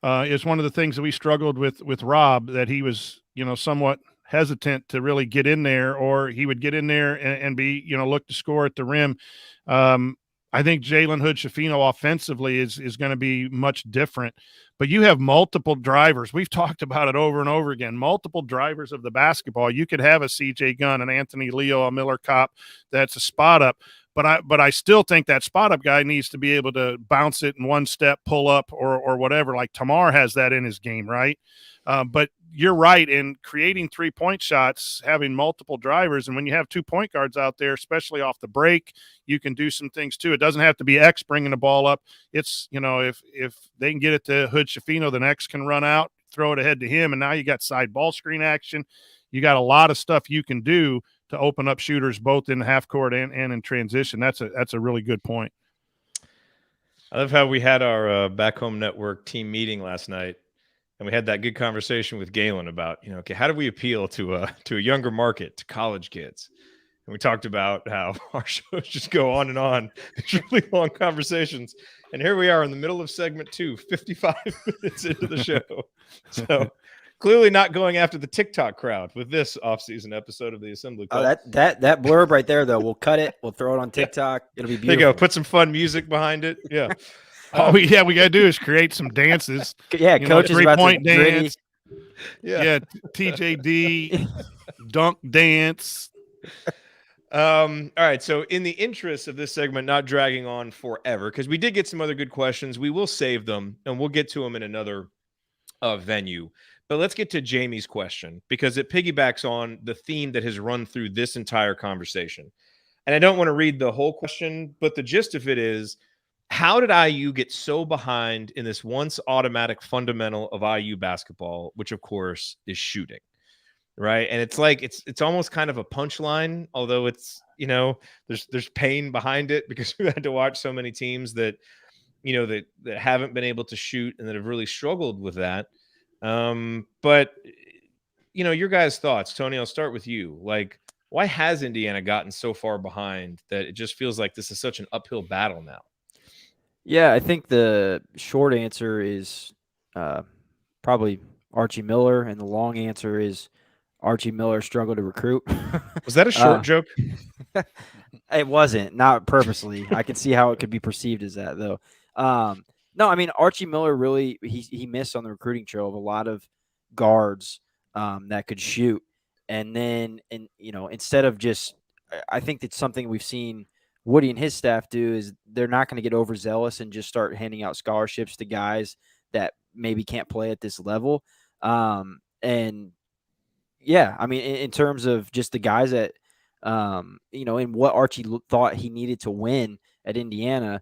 F: Is one of the things that we struggled with Rob, that he was, somewhat hesitant to really get in there, or he would get in there and be, look to score at the rim. I think Jalen Hood-Schifino offensively is going to be much different, but you have multiple drivers. We've talked about it over and over again, multiple drivers of the basketball. You could have a CJ Gunn, an Anthony Leo, a Miller Kopp. That's a spot up, But I still think that spot up guy needs to be able to bounce it in one step, pull up or whatever. Like Tamar has that in his game, right? But you're right in creating 3-point shots, having multiple drivers. And when you have 2 point guards out there, especially off the break, you can do some things too. It doesn't have to be X bringing the ball up. It's, if they can get it to Hood Shafino, then X can run out, throw it ahead to him. And now you got side ball screen action. You got a lot of stuff you can do to open up shooters both in the half court and in transition. That's a really good point.
A: I love how we had our Back Home Network team meeting last night, and we had that good conversation with Galen about, okay, how do we appeal to a younger market, to college kids? And we talked about how our shows just go on and on, these really long conversations. And here we are in the middle of segment 2, 55 minutes into the show. So clearly not going after the TikTok crowd with this off-season episode of the Assembly Call.
G: Oh, that blurb right there, though, we'll cut it. We'll throw it on TikTok. It'll be beautiful.
A: There you go. Put some fun music behind it. Yeah.
F: All we got to do is create some dances.
G: Yeah, coaches
F: 3-point dance.
A: Yeah.
F: TJD, dunk dance.
A: All right. So in the interest of this segment not dragging on forever, because we did get some other good questions, we will save them and we'll get to them in another venue. But let's get to Jamie's question, because it piggybacks on the theme that has run through this entire conversation. And I don't want to read the whole question, but the gist of it is, how did IU get so behind in this once automatic fundamental of IU basketball, which of course is shooting, right? And it's like it's almost kind of a punchline, although it's, there's pain behind it, because we had to watch so many teams that that haven't been able to shoot and that have really struggled with that. But your guys' thoughts, Tony, I'll start with you. Like, why has Indiana gotten so far behind that it just feels like this is such an uphill battle now?
G: Yeah, I think the short answer is probably Archie Miller, and the long answer is Archie Miller struggled to recruit.
A: Was that a short joke?
G: It wasn't, not purposely. I can see how it could be perceived as that, though. No, I mean, Archie Miller really he missed on the recruiting trail of a lot of guards that could shoot, and then instead of just, I think that's something we've seen Woody and his staff do is they're not going to get overzealous and just start handing out scholarships to guys that maybe can't play at this level. And yeah, I mean, in terms of just the guys that, in what Archie thought he needed to win at Indiana,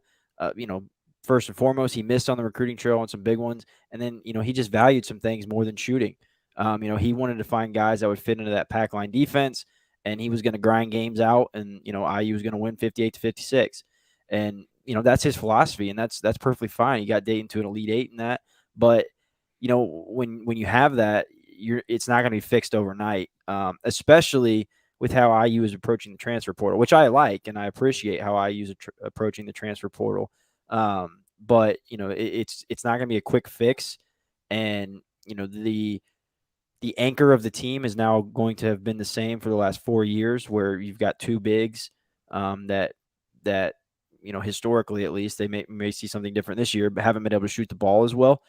G: first and foremost, he missed on the recruiting trail on some big ones. And then, he just valued some things more than shooting. He wanted to find guys that would fit into that pack line defense, and he was going to grind games out, and, IU was going to win 58-56. And, that's his philosophy, and that's perfectly fine. He got Dayton to an Elite Eight in that. But, when you have that, it's not going to be fixed overnight, especially with how IU is approaching the transfer portal, which I like, and I appreciate how IU is approaching the transfer portal. But, it's not going to be a quick fix. And, the anchor of the team is now going to have been the same for the last 4 years, where you've got two bigs that historically at least, they may see something different this year, but haven't been able to shoot the ball as well.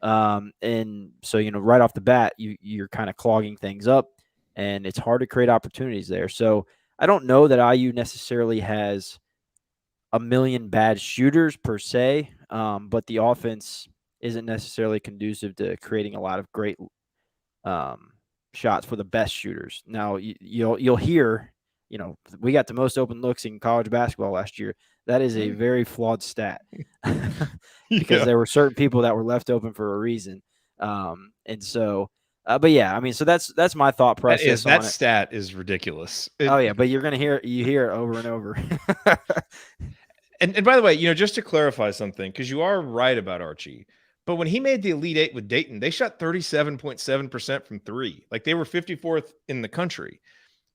G: And so, right off the bat, you're kind of clogging things up, and it's hard to create opportunities there. So I don't know that IU necessarily has a million bad shooters per se, but the offense isn't necessarily conducive to creating a lot of great shots for the best shooters. Now you'll hear, we got the most open looks in college basketball last year. That is a very flawed stat because there were certain people that were left open for a reason. And so, but yeah, I mean, so that's my thought process.
A: That stat is ridiculous.
G: Oh yeah, but you're gonna hear it over and over.
A: And by the way, just to clarify something, because you are right about Archie, but when he made the Elite Eight with Dayton, they shot 37.7% from three. Like, they were 54th in the country.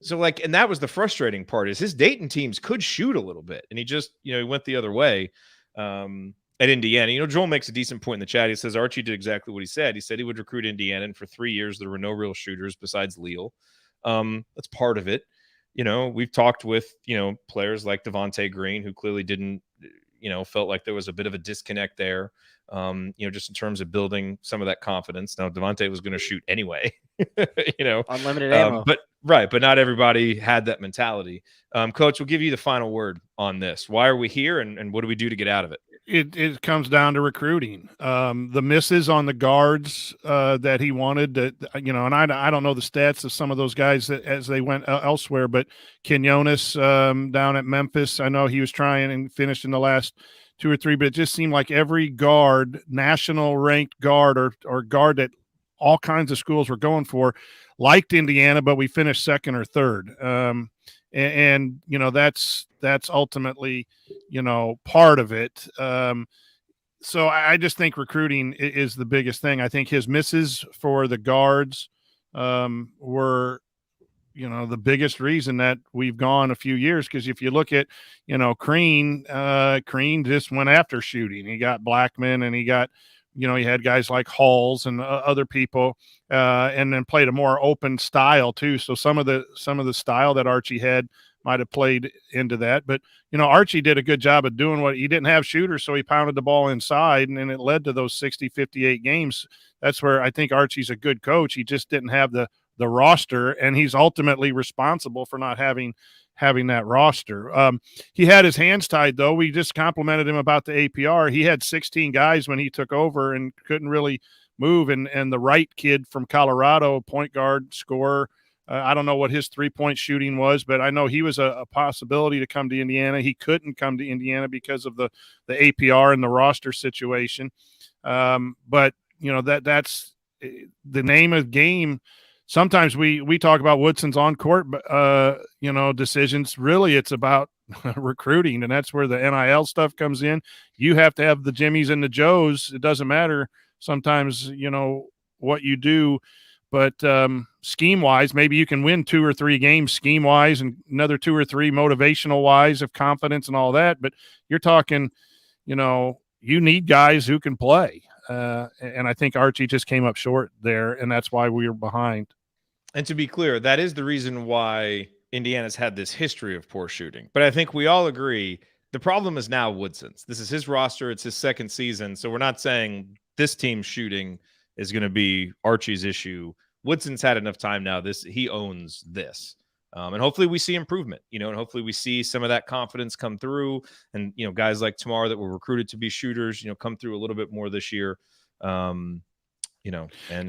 A: So, and that was the frustrating part, is his Dayton teams could shoot a little bit, and he just, he went the other way at Indiana. Joel makes a decent point in the chat. He says Archie did exactly what he said. He said he would recruit Indiana, and for 3 years there were no real shooters besides Leal. That's part of it. We've talked with, players like Devontae Green, who clearly didn't, felt like there was a bit of a disconnect there, just in terms of building some of that confidence. Now, Devontae was going to shoot anyway,
G: unlimited ammo.
A: But not everybody had that mentality. Coach, we'll give you the final word on this. Why are we here, and what do we do to get out of it?
F: It comes down to recruiting. The misses on the guards that he wanted, and I don't know the stats of some of those guys as they went elsewhere, but Quinones down at Memphis, I know he was trying and finished in the last 2 or 3, but it just seemed like every guard, national ranked guard or guard that all kinds of schools were going for, liked Indiana, but we finished second or third. And that's ultimately, part of it. So I just think recruiting is the biggest thing. I think his misses for the guards were, the biggest reason that we've gone a few years. Because if you look at, Crean just went after shooting. He got Blackman, and he got, he had guys like Halls and other people, and then played a more open style too. So some of the style that Archie had might have played into that. But, Archie did a good job of doing what he didn't have shooters, so he pounded the ball inside, and it led to those 60, 58 games. That's where I think Archie's a good coach. He just didn't have the roster, and he's ultimately responsible for not having that roster. He had his hands tied, though. We just complimented him about the APR. He had 16 guys when he took over and couldn't really move. And the Wright kid from Colorado, point guard, scorer, I don't know what his 3-point shooting was, but I know he was a possibility to come to Indiana. He couldn't come to Indiana because of the APR and the roster situation. But, that's the name of game. Sometimes we talk about Woodson's on-court, decisions. Really, it's about recruiting, and that's where the NIL stuff comes in. You have to have the Jimmies and the Joes. It doesn't matter sometimes, what you do, but scheme-wise, maybe you can win 2 or 3 games scheme-wise and another 2 or 3 motivational-wise of confidence and all that. But you're talking, you need guys who can play. And I think Archie just came up short there, and that's why we were behind.
A: And to be clear, that is the reason why Indiana's had this history of poor shooting. But I think we all agree the problem is now Woodson's. This is his roster. It's his second season. So we're not saying this team's shooting is going to be Archie's issue. Woodson's had enough time now. He owns this. And hopefully we see improvement, and hopefully we see some of that confidence come through. And, guys like Tamar that were recruited to be shooters, come through a little bit more this year. And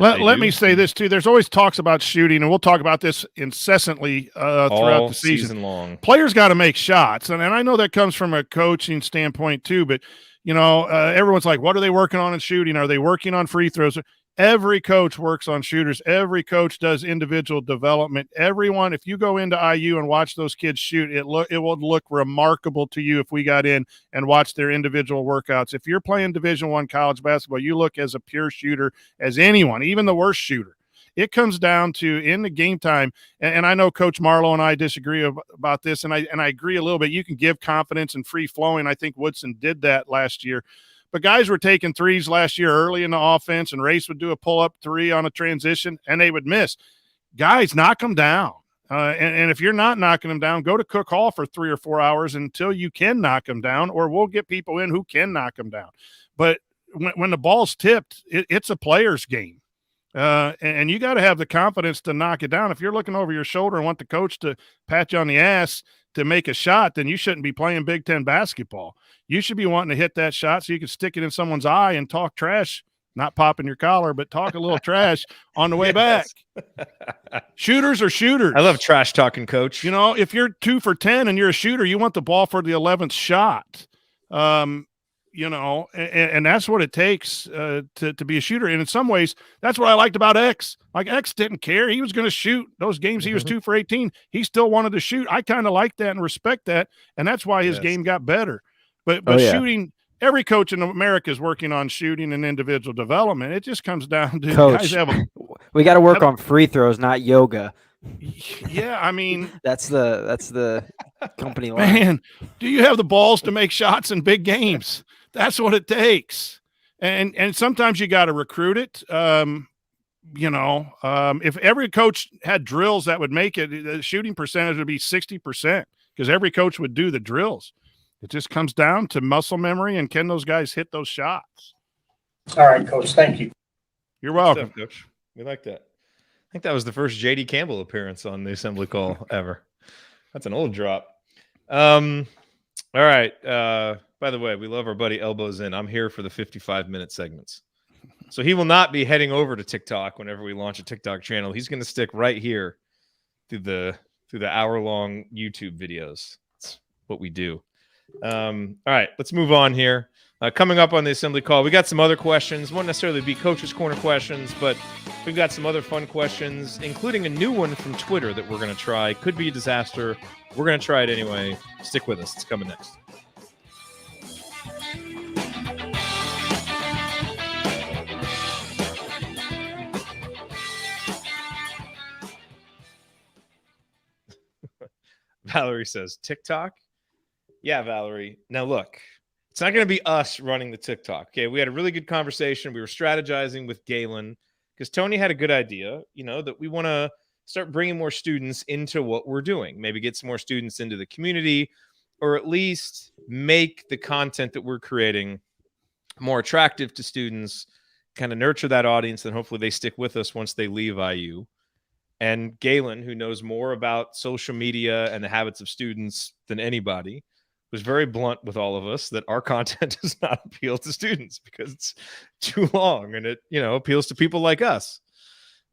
F: let me say this too. There's always talks about shooting, and we'll talk about this incessantly throughout the season
A: long.
F: Players got to make shots. And I know that comes from a coaching standpoint too, but everyone's like, what are they working on in shooting? Are they working on free throws? Every coach works on shooters. Every coach does individual development. Everyone, if you go into IU and watch those kids shoot, it will look remarkable to you if we got in and watched their individual workouts. If you're playing Division I college basketball, you look as a pure shooter as anyone, even the worst shooter. It comes down to in the game time, and I know Coach Marlowe and I disagree about this, and I agree a little bit. You can give confidence and free flowing. I think Woodson did that last year. But guys were taking threes last year early in the offense, and Race would do a pull-up 3 on a transition, and they would miss. Guys, knock them down. And if you're not knocking them down, go to Cook Hall for 3 or 4 hours until you can knock them down, or we'll get people in who can knock them down. But when the ball's tipped, it's a player's game. And you got to have the confidence to knock it down. If you're looking over your shoulder and want the coach to pat you on the ass to make a shot, then you shouldn't be playing Big Ten basketball. You should be wanting to hit that shot so you can stick it in someone's eye and talk trash, not popping your collar, but talk a little trash on the way back. Shooters are shooters.
A: I love trash talking, Coach.
F: If you're 2 for 10 and you're a shooter, you want the ball for the 11th shot. And that's what it takes to be a shooter. And in some ways, that's what I liked about X. Like, X didn't care. He was going to shoot those games. He was 2 for 18. He still wanted to shoot. I kind of like that and respect that. And that's why his game got better. But shooting, every coach in America is working on shooting and individual development. It just comes down to
G: Coach, we got to work on free throws, not yoga.
F: Yeah, I mean,
G: that's the company line.
F: Man, do you have the balls to make shots in big games? That's what it takes. And sometimes you got to recruit it. If every coach had drills that would make it, the shooting percentage would be 60% because every coach would do the drills. It just comes down to muscle memory and can those guys hit those shots?
D: All right, Coach. Thank you.
F: You're
A: Good
F: welcome.
A: stuff, Coach. We like that. I think that was the first JD Campbell appearance on the assembly call ever. That's an old drop. All right. By the way, we love our buddy Elbows In. I'm here for the 55-minute segments. So he will not be heading over to TikTok whenever we launch a TikTok channel. He's going to stick right here through the hour-long YouTube videos. That's what we do. All right, let's move on here. Coming up on the assembly call, we got some other questions. Won't necessarily be Coach's Corner questions, but we've got some other fun questions, including a new one from Twitter that we're going to try. Could be a disaster. We're going to try it anyway. Stick with us. It's coming next. Valerie says, TikTok? Yeah, Valerie. Now, look, it's not going to be us running the TikTok. Okay, we had a really good conversation. We were strategizing with Galen because Tony had a good idea, that we want to start bringing more students into what we're doing. Maybe get some more students into the community, or at least make the content that we're creating more attractive to students, kind of nurture that audience, and hopefully they stick with us once they leave IU. And Galen, who knows more about social media and the habits of students than anybody, was very blunt with all of us that our content does not appeal to students because it's too long and it, appeals to people like us.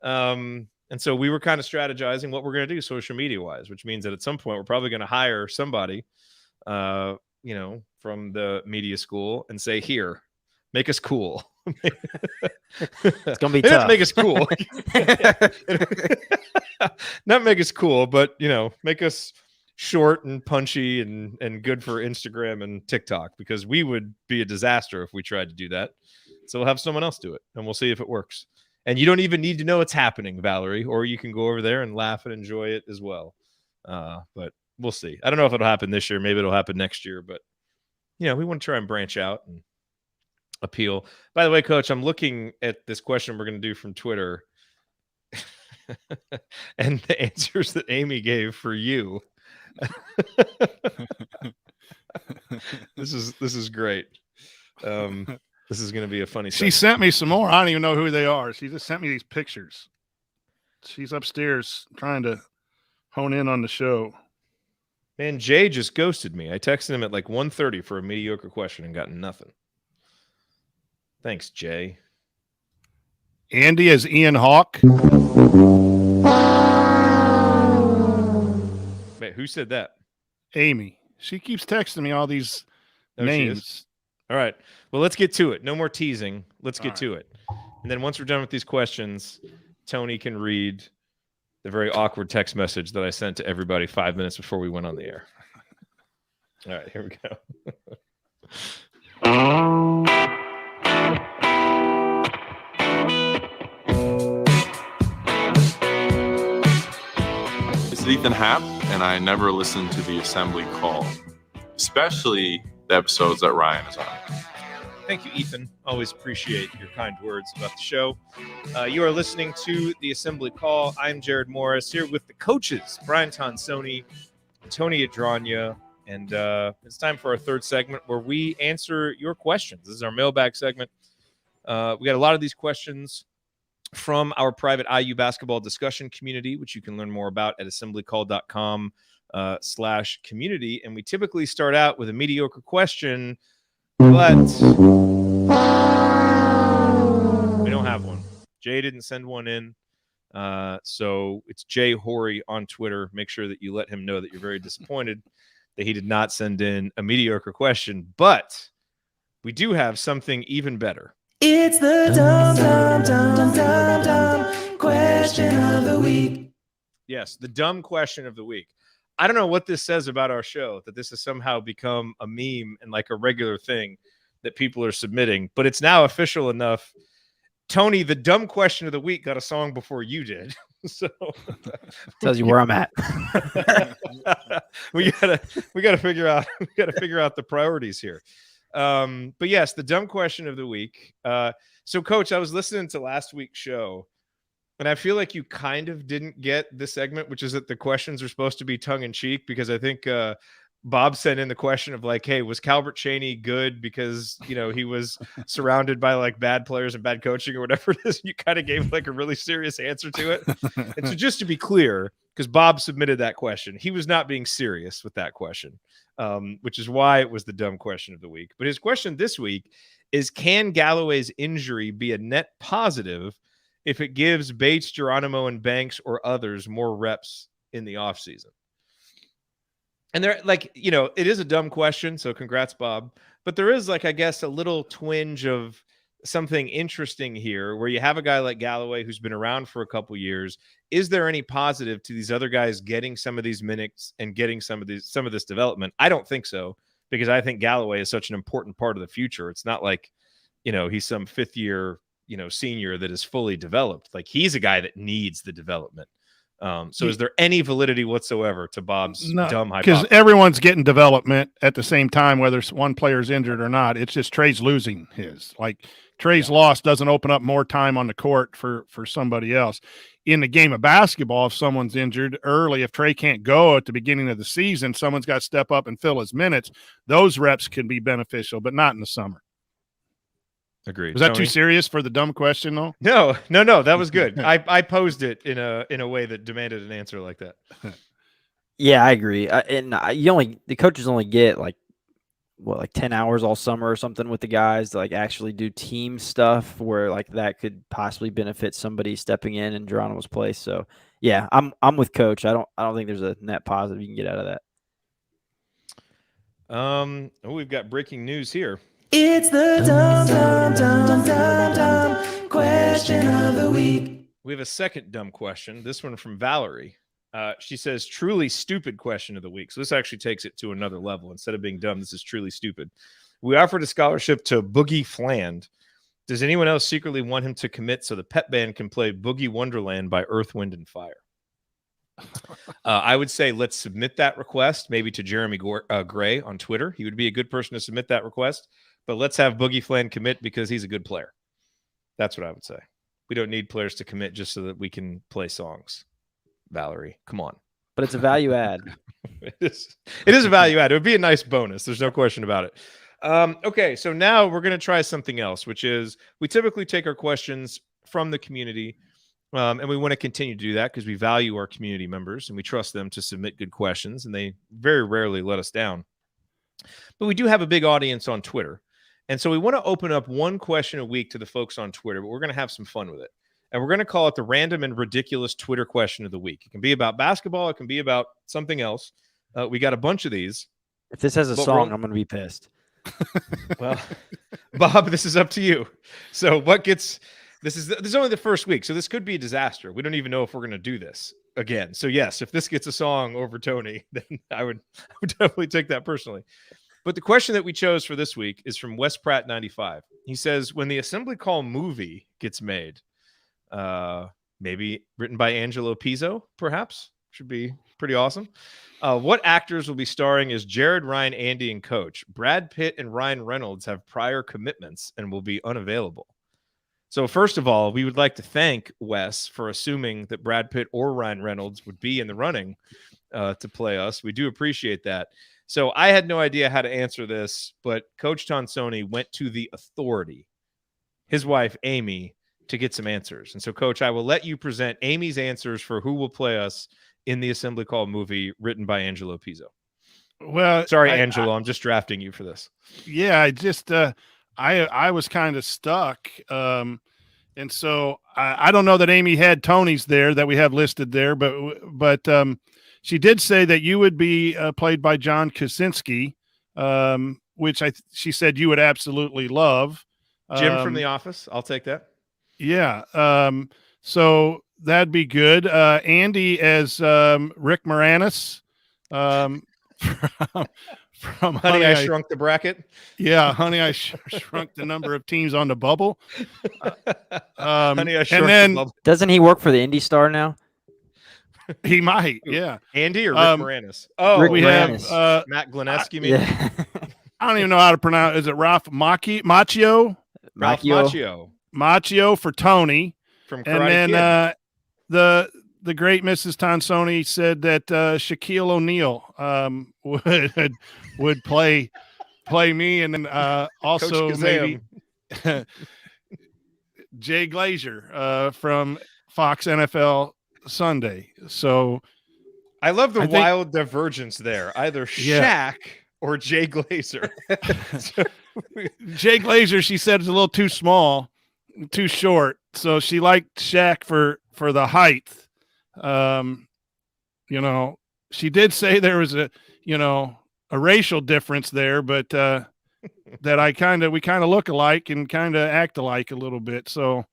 A: And so we were kind of strategizing what we're going to do social media wise, which means that at some point we're probably going to hire somebody, from the media school and say, here, make us cool.
G: It's gonna be tough.
A: Make us cool. Not make us cool, but make us short and punchy and good for Instagram and TikTok, because we would be a disaster if we tried to do that. So we'll have someone else do it and we'll see if it works. And you don't even need to know it's happening, Valerie, or you can go over there and laugh and enjoy it as well. But we'll see. I don't know if it'll happen this year. Maybe it'll happen next year, but we want to try and branch out and appeal. By the way, Coach, I'm looking at this question we're going to do from Twitter and the answers that Amy gave for you. This is great. This is going to be a funny
F: She sent me some more. I don't even know who they are. She just sent me these pictures. She's upstairs trying to hone in on the show.
A: Man, Jay just ghosted me. I texted him at like 1:30 for a mediocre question and got nothing. Thanks, Jay.
F: Andy as Ian Hawk.
A: Wait, who said that?
F: Amy. She keeps texting me all these names.
A: All right. Well, let's get to it. No more teasing. Let's get
F: All
A: to it. And then once we're done with these questions, Tony can read the very awkward text message that I sent to everybody 5 minutes before we went on the air. All right, here we go.
I: This is Ethan Happ, and I never listen to the assembly call, especially the episodes that Ryan is on.
A: Thank you, Ethan. Always appreciate your kind words about the show. You are listening to the Assembly Call. I'm Jared Morris here with the coaches, Brian Tonsoni, Tony Adragna, and it's time for our third segment where we answer your questions. This is our mailbag segment. We got a lot of these questions from our private IU basketball discussion community, which you can learn more about at assemblycall.com/community. And we typically start out with a mediocre question, but we don't have one. Jay didn't send one in. So it's Jay Horry on Twitter. Make sure that you let him know that you're very disappointed that he did not send in a mediocre question. But we do have something even better.
E: It's the dumb question of the week.
A: Yes, the dumb question of the week. I don't know what this says about our show, that this has somehow become a meme and like a regular thing that people are submitting, but it's now official enough. Tony, the dumb question of the week got a song before you did. So
G: tells you where I'm at.
A: we gotta figure out the priorities here. But yes, the dumb question of the week. So Coach, I was listening to last week's show and I feel like you kind of didn't get the segment, which is that the questions are supposed to be tongue in cheek, because I think Bob sent in the question of like, hey, was Calbert Chaney good because, he was surrounded by like bad players and bad coaching or whatever it is? You kind of gave like a really serious answer to it. And so just to be clear, because Bob submitted that question, he was not being serious with that question, which is why it was the dumb question of the week. But his question this week is, can Galloway's injury be a net positive if it gives Bates, Geronimo, and Banks or others more reps in the offseason? And they're like, it is a dumb question. So congrats, Bob. But there is like, I guess, a little twinge of something interesting here where you have a guy like Galloway who's been around for a couple years. Is there any positive to these other guys getting some of these minutes and getting some of this development? I don't think so, because I think Galloway is such an important part of the future. It's not like, he's some fifth year, senior that is fully developed. Like, he's a guy that needs the development. So is there any validity whatsoever to Bob's dumb hypothesis?
F: Because everyone's getting development at the same time, whether one player's injured or not. It's just Trey's losing his. Like, Trey's loss doesn't open up more time on the court for somebody else. In the game of basketball, if someone's injured early, if Trey can't go at the beginning of the season, someone's got to step up and fill his minutes. Those reps can be beneficial, but not in the summer.
A: Agreed.
F: Was that
A: Tony?
F: too serious for the dumb question, though?
A: No, that was good. I posed it in a way that demanded an answer like that.
G: Yeah, I agree. The coaches only get like 10 hours all summer or something with the guys to like actually do team stuff where like that could possibly benefit somebody stepping in Geronimo's place. So yeah, I'm with Coach. I don't think there's a net positive you can get out of that.
A: We've got breaking news here.
E: It's the dumb question of the week.
A: We have a second dumb question. This one from Valerie. She says, truly stupid question of the week. So this actually takes it to another level. Instead of being dumb, this is truly stupid. We offered a scholarship to Boogie Fland. Does anyone else secretly want him to commit so the pep band can play Boogie Wonderland by Earth, Wind, and Fire? I would say let's submit that request maybe to Jeremy Gray on Twitter. He would be a good person to submit that request. But let's have Boogie Fland commit because he's a good player. That's what I would say. We don't need players to commit just so that we can play songs. Valerie, come on.
G: But it's a value add.
A: It is a value add. It would be a nice bonus. There's no question about it. Okay, so now we're going to try something else, which is we typically take our questions from the community, and we want to continue to do that because we value our community members and we trust them to submit good questions, and they very rarely let us down. But we do have a big audience on Twitter. And so we want to open up one question a week to the folks on Twitter, but we're going to have some fun with it. And we're going to call it the random and ridiculous Twitter question of the week. It can be about basketball. It can be about something else. We got a bunch of these.
G: If this has a song, I'm going to be pissed.
A: Well, Bob, this is up to you. So this is only the first week. So this could be a disaster. We don't even know if we're going to do this again. So yes, if this gets a song over Tony, then I would definitely take that personally. But the question that we chose for this week is from Wes Pratt 95. He says, when the Assembly Call movie gets made, maybe written by Angelo Pizzo, perhaps, should be pretty awesome. What actors will be starring as Jared, Ryan, Andy, and Coach? Brad Pitt and Ryan Reynolds have prior commitments and will be unavailable. So first of all, we would like to thank Wes for assuming that Brad Pitt or Ryan Reynolds would be in the running to play us. We do appreciate that. So I had no idea how to answer this, but Coach Tonsoni went to the authority, his wife, Amy, to get some answers. And so, Coach, I will let you present Amy's answers for who will play us in the Assembly Call movie written by Angelo Pizzo.
F: Well,
A: sorry, Angelo, I'm just drafting you for this.
F: Yeah, I just I was kind of stuck. And so I don't know that Amy had Tony's there that we have listed there, but she did say that you would be played by John Krasinski, which she said you would absolutely love.
A: Jim from The Office. I'll take that.
F: Yeah. So that'd be good. Andy as Rick Moranis from
A: Honey, I Shrunk the Bracket.
F: Yeah, Honey, I Shrunk the number of teams on the bubble.
A: Honey, I Shrunk
G: the
A: bubble.
G: Doesn't he work for the Indy Star now?
F: He might, yeah.
A: Andy or Rick Moranis? Oh,
G: Rick
F: we
G: Moranis.
F: have
A: Matt Gleneski, maybe?
G: Yeah.
F: I don't even know how to pronounce. Is it Ralph Macchio?
A: Ralph Macchio.
F: Macchio for Tony.
A: From Karate
F: and then
A: Kid.
F: the great Mrs. Tonsoni said that Shaquille O'Neal would play me, and then also
A: Coach
F: maybe
A: Kazam.
F: Jay Glazer from Fox NFL Sunday. So
A: I love the
F: I think-
A: wild divergence there. Either
F: Yeah.
A: Shaq or Jay Glazer.
F: Jay Glazer, she said, is a little too small, too short. So she liked Shaq for the height. She did say there was a racial difference there, but that we kind of look alike and kind of act alike a little bit. So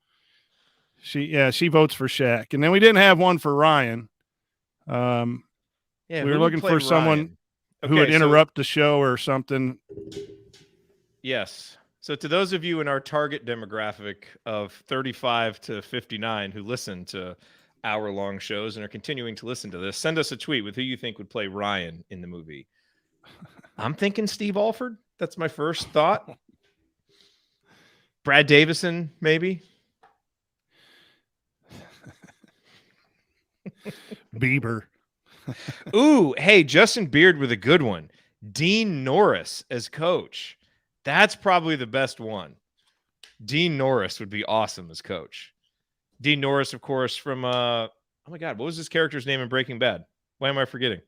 F: she votes for Shaq. And then we didn't have one for Ryan. We were looking for someone who would interrupt the show or something.
A: Yes. So to those of you in our target demographic of 35 to 59 who listen to hour-long shows and are continuing to listen to this, send us a tweet with who you think would play Ryan in the movie. I'm thinking Steve Alford. That's my first thought. Brad Davison, maybe.
F: Bieber.
A: Ooh, hey, Justin Beard with a good one. Dean Norris as coach. That's probably the best one. Dean Norris would be awesome as coach. Dean Norris, of course, from oh my God, what was his character's name in Breaking Bad? Why am I forgetting?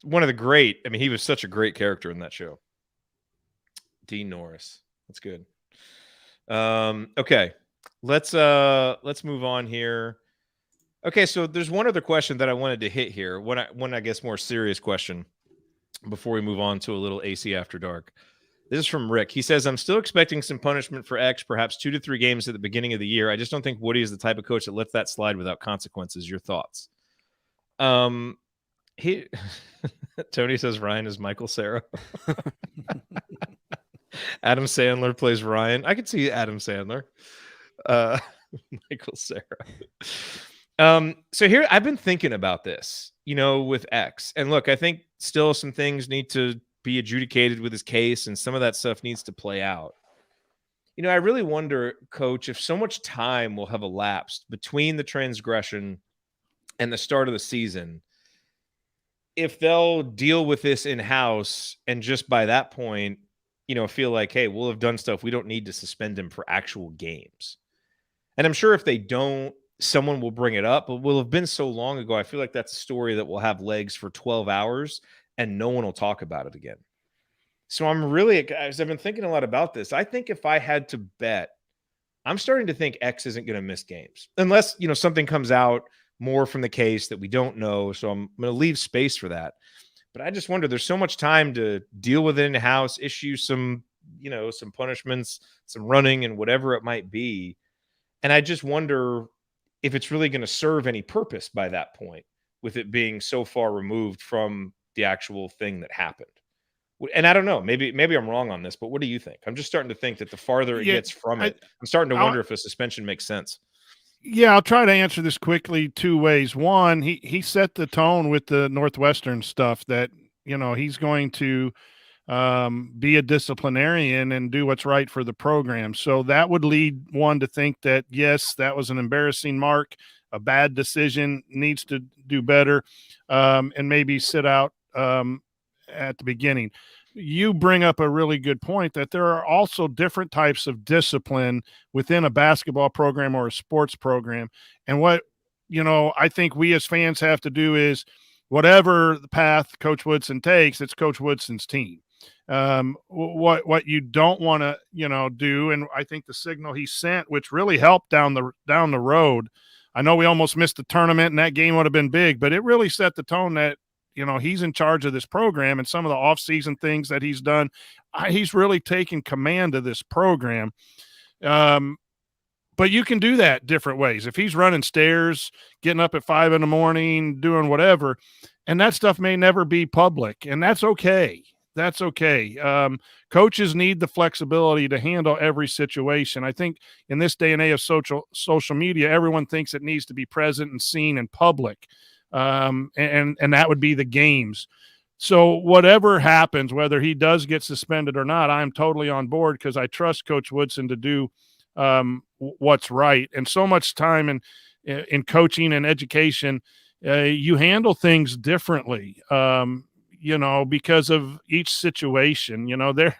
A: One of the great. I mean, he was such a great character in that show. Dean Norris. That's good. Okay. Let's move on here. Okay, so there's one other question that I wanted to hit here. One I guess more serious question before we move on to a little AC After Dark. This is from Rick. He says, I'm still expecting some punishment for X, perhaps 2 to 3 games at the beginning of the year. I just don't think Woody is the type of coach that lets that slide without consequences. Your thoughts? Tony says Ryan is Michael Cera. Adam Sandler plays Ryan. I could see Adam Sandler. Michael Cera. So here I've been thinking about this, with X. And look, I think still some things need to be adjudicated with his case, and some of that stuff needs to play out. I really wonder, Coach, if so much time will have elapsed between the transgression and the start of the season, if they'll deal with this in-house and just by that point, feel like, hey, we'll have done stuff. We don't need to suspend him for actual games. And I'm sure if they don't, someone will bring it up, but will have been so long ago. I feel like that's a story that will have legs for 12 hours and no one will talk about it again. So as I've been thinking a lot about this, I think if I had to bet, I'm starting to think X isn't going to miss games unless, something comes out more from the case that we don't know. So I'm going to leave space for that. But I just wonder, there's so much time to deal with it in the house, issue some punishments, some running and whatever it might be. And I just wonder if it's really going to serve any purpose by that point, with it being so far removed from the actual thing that happened. And I don't know, maybe I'm wrong on this, but what do you think? I'm just starting to think that the farther it gets from it, I'm starting to wonder if a suspension makes sense.
F: Yeah, I'll try to answer this quickly 2 ways. One, he set the tone with the Northwestern stuff that, he's going to be a disciplinarian and do what's right for the program. So that would lead one to think that, yes, that was an embarrassing mark, a bad decision, needs to do better, and maybe sit out at the beginning. You bring up a really good point that there are also different types of discipline within a basketball program or a sports program. And what, I think we as fans have to do is whatever the path Coach Woodson takes, it's Coach Woodson's team. What you don't want to, do. And I think the signal he sent, which really helped down the road. I know we almost missed the tournament and that game would have been big, but it really set the tone that, he's in charge of this program, and some of the off-season things that he's done, he's really taken command of this program. But you can do that different ways. If he's running stairs, getting up at 5 a.m, doing whatever, and that stuff may never be public, and that's okay. That's okay. Coaches need the flexibility to handle every situation. I think in this day and age of social media, everyone thinks it needs to be present and seen in public. And that would be the games. So whatever happens, whether he does get suspended or not, I'm totally on board because I trust Coach Woodson to do what's right. And so much time, and in coaching and education, you handle things differently, because of each situation. There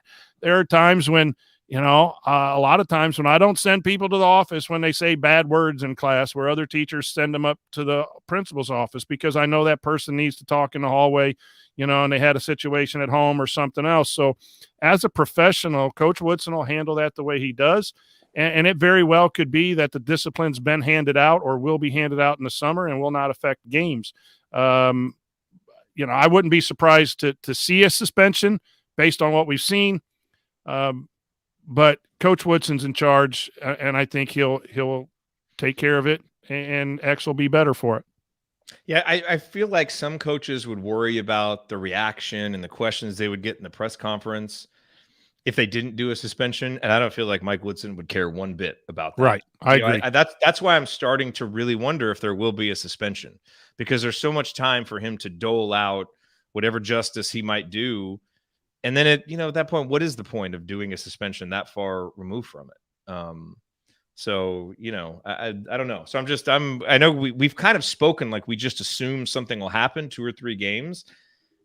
F: are times when, a lot of times when I don't send people to the office when they say bad words in class, where other teachers send them up to the principal's office because I know that person needs to talk in the hallway, and they had a situation at home or something else. So as a professional, Coach Woodson will handle that the way he does. And it very well could be that the discipline's been handed out or will be handed out in the summer and will not affect games. I wouldn't be surprised to see a suspension based on what we've seen. But Coach Woodson's in charge, and I think he'll take care of it, and X will be better for it.
A: Yeah, I feel like some coaches would worry about the reaction and the questions they would get in the press conference if they didn't do a suspension, and I don't feel like Mike Woodson would care one bit about that.
F: Right, I agree.
A: That's why I'm starting to really wonder if there will be a suspension, because there's so much time for him to dole out whatever justice he might do. And then at that point, what is the point of doing a suspension that far removed from it? So, I don't know. So I know we've kind of spoken like we just assume something will happen 2 or 3 games.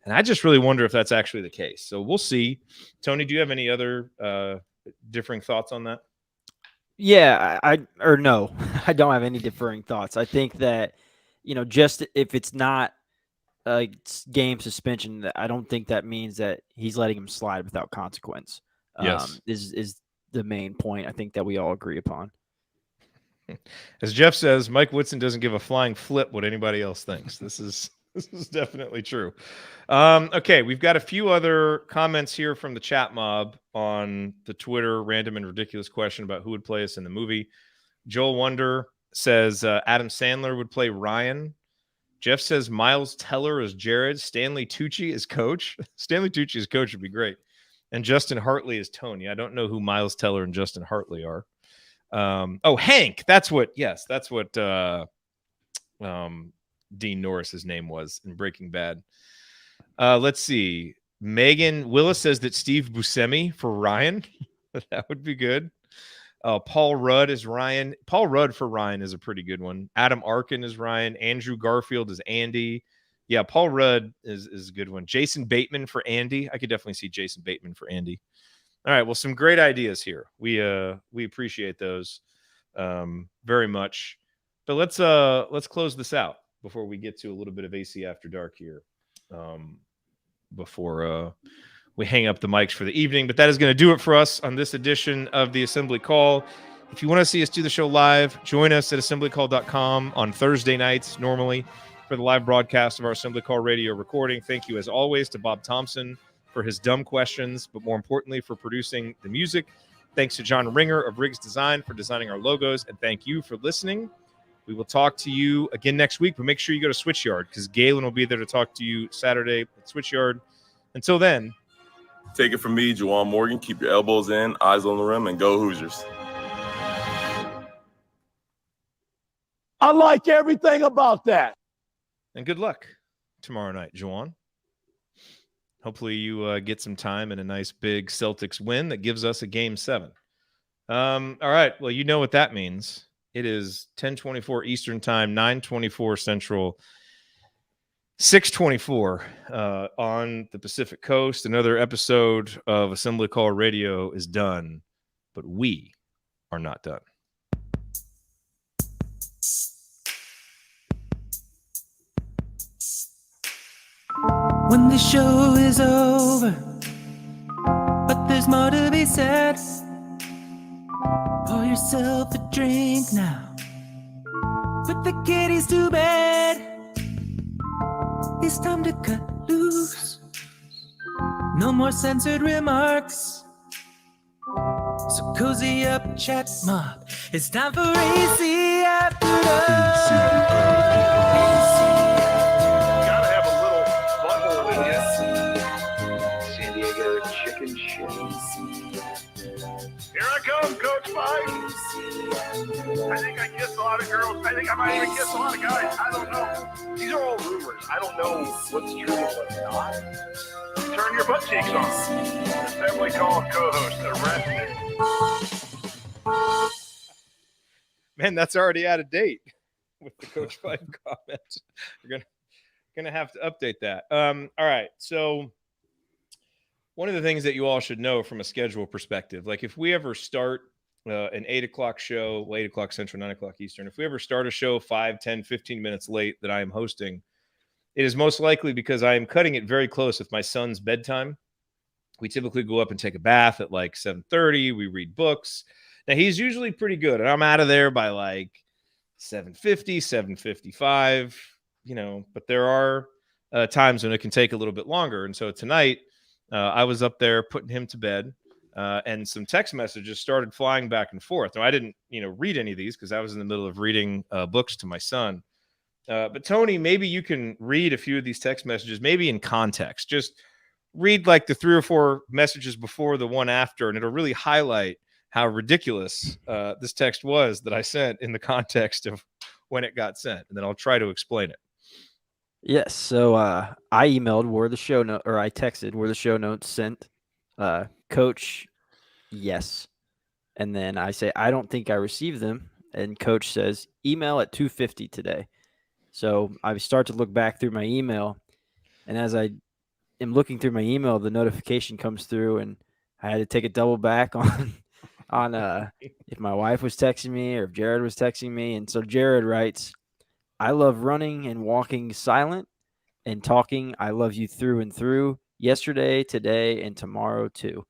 A: And I just really wonder if that's actually the case. So we'll see. Tony, do you have any other differing thoughts on that?
G: Yeah, no, I don't have any differing thoughts. I think that, just if it's not a game suspension, I don't think that means that he's letting him slide without consequence.
A: Yes.
G: Is the main point I think that we all agree upon.
A: As Jeff says, Mike Woodson doesn't give a flying flip what anybody else thinks. This is definitely true. Okay, we've got a few other comments here from the chat mob on the Twitter random and ridiculous question about who would play us in the movie. Joel Wonder says Adam Sandler would play Ryan. Jeff says Miles Teller as Jared. Stanley Tucci as coach. Stanley Tucci as coach would be great. And Justin Hartley as Tony. I don't know who Miles Teller and Justin Hartley are. Hank. That's what Dean Norris's name was in Breaking Bad. Let's see. Megan Willis says that Steve Buscemi for Ryan. That would be good. Paul Rudd is Ryan. Paul Rudd for Ryan is a pretty good one. Adam Arkin is Ryan. Andrew Garfield is Andy. Yeah, Paul Rudd is a good one. Jason Bateman for Andy. I could definitely see Jason Bateman for Andy. All right, well, some great ideas here. We appreciate those very much. But let's close this out before we get to a little bit of AC After Dark here. Before we hang up the mics for the evening. But that is going to do it for us on this edition of the Assembly Call. If you want to see us do the show live, join us at assemblycall.com on Thursday nights normally for the live broadcast of our Assembly Call radio recording. Thank you, as always, to Bob Thompson for his dumb questions, but more importantly, for producing the music. Thanks to John Ringer of Riggs Design for designing our logos. And thank you for listening. We will talk to you again next week, but make sure you go to Switchyard because Galen will be there to talk to you Saturday at Switchyard. Until then,
I: take it from me, Juwan Morgan. Keep your elbows in, eyes on the rim, and go Hoosiers.
J: I like everything about that.
A: And good luck tomorrow night, Juwan. Hopefully you get some time in a nice big Celtics win that gives us a Game 7. All right. Well, you know what that means. It is 10:24 Eastern Time, 9:24 Central, 6:24 on the Pacific Coast. Another episode of Assembly Call Radio is done, but we are not done.
E: When the show is over, but there's more to be said. Pour yourself a drink now. Put the kiddies to bed. It's time to cut loose. No more censored remarks. So cozy up, chat mob. It's time for AC After Dark.
C: Here I come, Coach Mike. I think I kissed a lot of girls. I think I might even kiss a lot of guys. I don't know. These are all rumors. I don't know what's true and what's not. Turn your butt cheeks on. Assembly Call co-host, arrested.
A: Man, that's already out of date. with the Coach Mike comment. We're gonna have to update that. All right. So one of the things that you all should know from a schedule perspective, like if we ever start an 8 o'clock show, 8 o'clock Central, 9 o'clock Eastern, if we ever start a show 5, 10, 15 minutes late that I am hosting, it is most likely because I am cutting it very close with my son's bedtime. We typically go up and take a bath at like 7:30. We read books. Now, he's usually pretty good, and I'm out of there by like 7:50, 7:55, but there are times when it can take a little bit longer. And so tonight, I was up there putting him to bed, and some text messages started flying back and forth. Now, I didn't, read any of these because I was in the middle of reading books to my son. But Tony, maybe you can read a few of these text messages, maybe in context. Just read like the 3 or 4 messages before the one after, and it'll really highlight how ridiculous this text was that I sent in the context of when it got sent. And then I'll try to explain it.
G: Yes. So I emailed where the show note, or I texted where the show notes sent. Coach, yes. And then I say, I don't think I received them. And Coach says, email at 2:50 today. So I start to look back through my email, and as I am looking through my email, the notification comes through, and I had to take a double back on if my wife was texting me or if Jared was texting me. And so Jared writes, I love running and walking silent and talking. I love you through and through. Yesterday, today, and tomorrow too.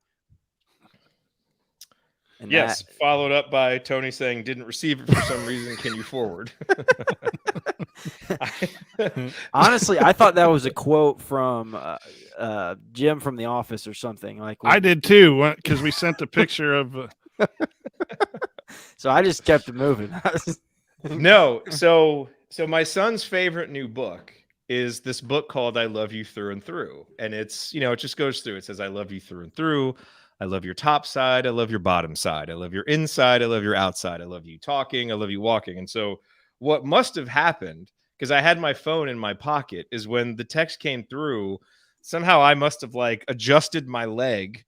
G: And
A: yes, followed up by Tony saying, didn't receive it for some reason. Can you forward?
G: Honestly, I thought that was a quote from Jim from The Office or something. Like
F: I did too, because we sent a picture of.
G: So I just kept it moving.
A: No, so my son's favorite new book is this book called I Love You Through and Through. And it's, it just goes through. It says, I love you through and through. I love your top side. I love your bottom side. I love your inside. I love your outside. I love you talking. I love you walking. And so what must have happened, because I had my phone in my pocket, is when the text came through, somehow I must have like adjusted my leg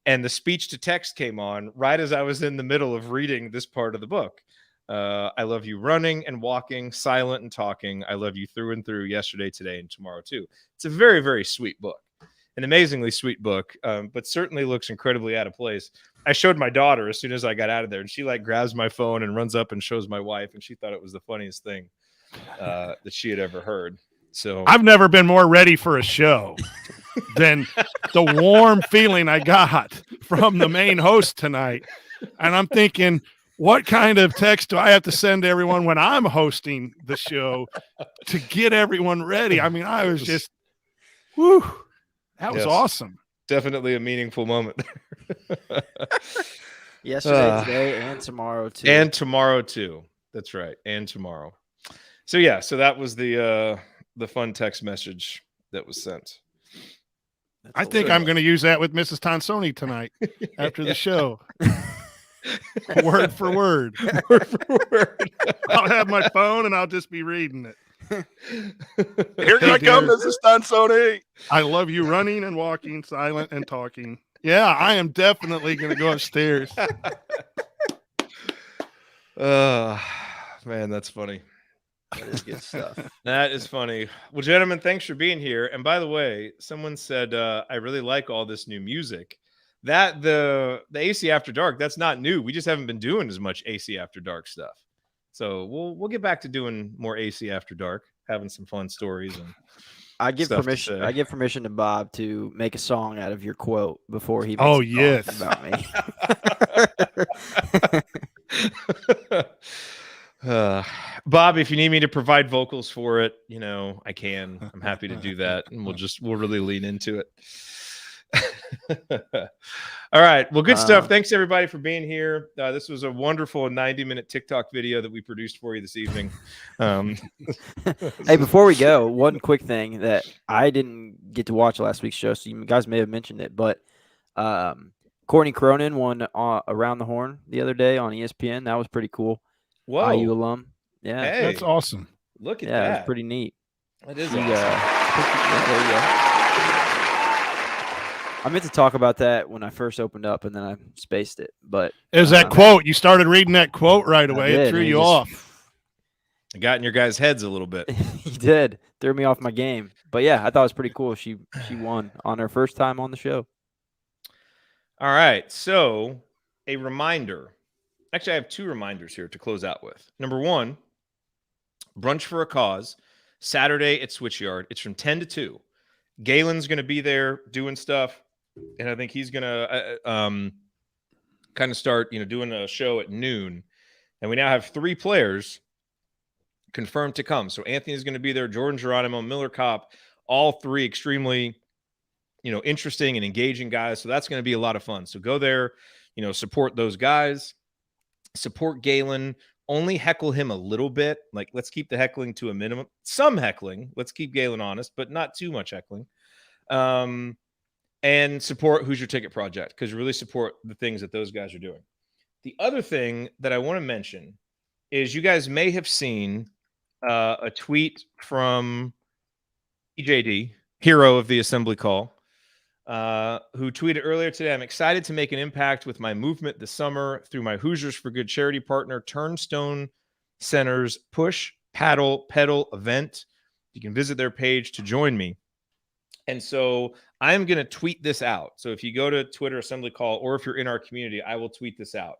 A: and the speech to text came on right as I was in the middle of reading this part of the book. I love you running and walking, silent and talking. I love you through and through, yesterday, today, and tomorrow too. It's a very, very sweet book. An amazingly sweet book, but certainly looks incredibly out of place. I showed my daughter as soon as I got out of there, and she like grabs my phone and runs up and shows my wife, and she thought it was the funniest thing that she had ever heard. So
F: I've never been more ready for a show than the warm feeling I got from the main host tonight. And I'm thinking, what kind of text do I have to send to everyone when I'm hosting the show to get everyone ready? I mean, I was just, whoo. That was awesome.
A: Definitely a meaningful moment.
G: Yesterday, today, and tomorrow too.
A: And tomorrow too. That's right. And tomorrow. So yeah, so that was the fun text message that was sent.
F: I think I'm going to use that with Mrs. Tonsoni tonight after the show. Word for word. Word for word. I'll have my phone and I'll just be reading it.
C: Here I come, Mrs. Tonsoni.
F: I love you running and walking, silent and talking. Yeah, I am definitely going to go upstairs.
A: Man, that's funny.
G: That is good stuff.
A: That is funny. Well, gentlemen, thanks for being here. And by the way, someone said, I really like all this new music. That the AC After Dark, that's not new. We just haven't been doing as much AC After Dark stuff. So we'll get back to doing more AC After Dark, having some fun stories. And
G: I give permission. I give permission to Bob to make a song out of your quote before he.
F: Makes
G: about me.
A: Bob, if you need me to provide vocals for it, I can. I'm happy to do that, and we'll really lean into it. All right. Well, good stuff. Thanks everybody for being here. This was a wonderful 90-minute TikTok video that we produced for you this evening.
G: Hey, before we go, one quick thing that I didn't get to watch last week's show, so you guys may have mentioned it, but Courtney Cronin won Around the Horn the other day on ESPN. That was pretty cool.
A: Whoa.
G: IU alum. Yeah.
A: Hey,
F: that's awesome.
A: Look at
G: that.
A: that.
G: It was pretty neat.
A: That is
G: awesome.
A: There you go.
G: I meant to talk about that when I first opened up, and then I spaced it. But
F: it was that quote. You started reading that quote right away. It threw you off.
A: I got in your guys' heads a little bit.
G: He did. Threw me off my game. But yeah, I thought it was pretty cool. She won on her first time on the show.
A: All right. So a reminder. Actually, I have 2 reminders here to close out with. Number 1, Brunch for a Cause, Saturday at Switchyard. It's from 10 to 2. Galen's going to be there doing stuff, and I think he's going to kind of start, doing a show at noon. And we now have 3 players confirmed to come. So Anthony's going to be there, Jordan Geronimo, Miller Kopp, all 3 extremely, interesting and engaging guys. So that's going to be a lot of fun. So go there, support those guys, support Galen. Only heckle him a little bit. Like, let's keep the heckling to a minimum. Some heckling. Let's keep Galen honest, but not too much heckling. And support Who's Your Ticket Project, because really support the things that those guys are doing. The other thing that I want to mention is you guys may have seen a tweet from EJD, hero of the assembly call, who tweeted earlier today, "I'm excited to make an impact with my movement this summer through my Hoosiers for Good charity partner, Turnstone Center's Push, Paddle, Pedal event. You can visit their page to join me." And so I'm going to tweet this out. So if you go to Twitter Assembly Call, or if you're in our community, I will tweet this out.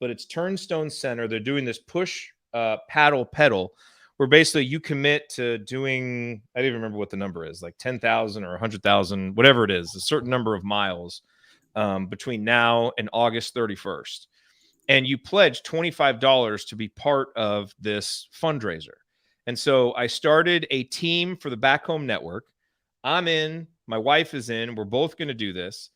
A: But it's Turnstone Center. They're doing this Push, Paddle, Pedal, where basically you commit to doing, I don't even remember what the number is, like 10,000 or 100,000, whatever it is, a certain number of miles between now and August 31st. And you pledge $25 to be part of this fundraiser. And so I started a team for the Back Home Network. I'm in, my wife is in, we're both going to do this.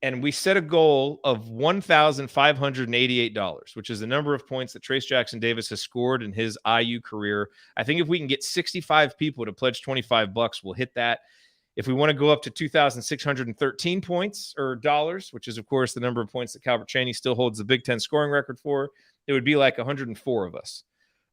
A: And we set a goal of $1,588, which is the number of points that Trace Jackson Davis has scored in his IU career. I think if we can get 65 people to pledge $25, we'll hit that. If we want to go up to 2,613 points or dollars, which is, of course, the number of points that Calvert Chaney still holds the Big Ten scoring record for, it would be like 104 of us.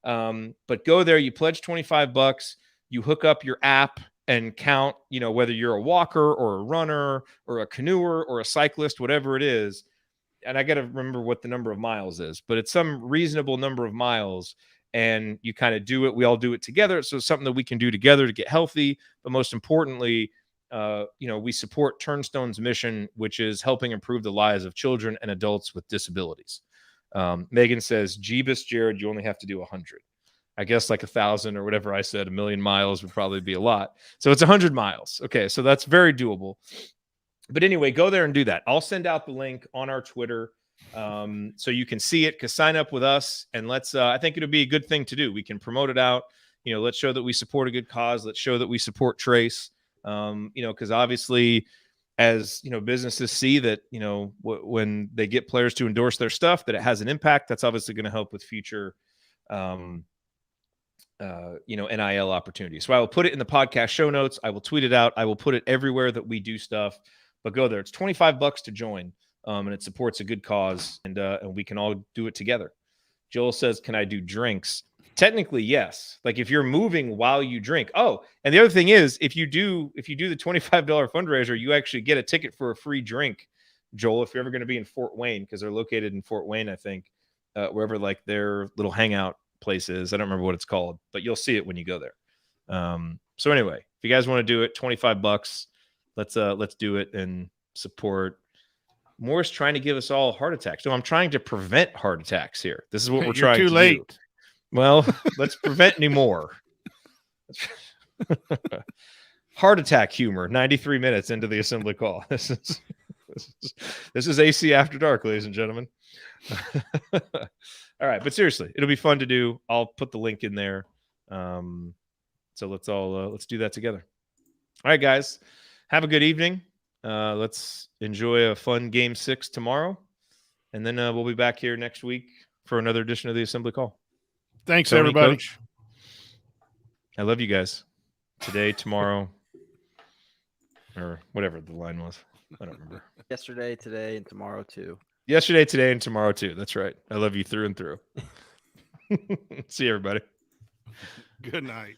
A: But go there, you pledge $25, you hook up your app and count, whether you're a walker or a runner or a canoeer or a cyclist, whatever it is. And I got to remember what the number of miles is, but it's some reasonable number of miles, and you kind of do it. We all do it together. So it's something that we can do together to get healthy. But most importantly, we support Turnstone's mission, which is helping improve the lives of children and adults with disabilities. Megan says, Jeebus, Jared, you only have to do 100. I guess like 1,000 or whatever I said, 1,000,000 miles would probably be a lot. So it's 100 miles. Okay, so that's very doable. But anyway, go there and do that. I'll send out the link on our Twitter so you can see it, because sign up with us, and let's I think it'll be a good thing to do. We can promote it out. Let's show that we support a good cause. Let's show that we support Trace. Because obviously, as businesses see that, when they get players to endorse their stuff, that it has an impact. That's obviously going to help with future NIL opportunities. So I will put it in the podcast show notes. I will tweet it out. I will put it everywhere that we do stuff, but go there. It's $25 to join. And it supports a good cause, and we can all do it together. Joel says, can I do drinks? Technically, yes. Like if you're moving while you drink. Oh, and the other thing is, if you do the $25 fundraiser, you actually get a ticket for a free drink, Joel, if you're ever going to be in Fort Wayne, because they're located in Fort Wayne, I think, wherever like their little hangout places. I don't remember what it's called, but you'll see it when you go there. So anyway, if you guys want to do it, $25, let's do it and support. Moore's trying to give us all heart attacks. No, I'm trying to prevent heart attacks here. This is what we're trying to do. Too late. Well, let's prevent any more. Heart attack humor. 93 minutes into the assembly call. This is AC After Dark, ladies and gentlemen. All right, but seriously, it'll be fun to do. I'll put the link in there. So let's do that together. All right, guys, have a good evening. Let's enjoy a fun Game 6 tomorrow, and then we'll be back here next week for another edition of the Assembly Call.
F: Thanks,
A: Tony,
F: everybody.
A: Coach, I love you guys. Today, tomorrow, or whatever the line was. I don't remember.
G: Yesterday, today, and tomorrow too.
A: Yesterday, today, and tomorrow too. That's right. I love you through and through. See you, everybody.
F: Good night.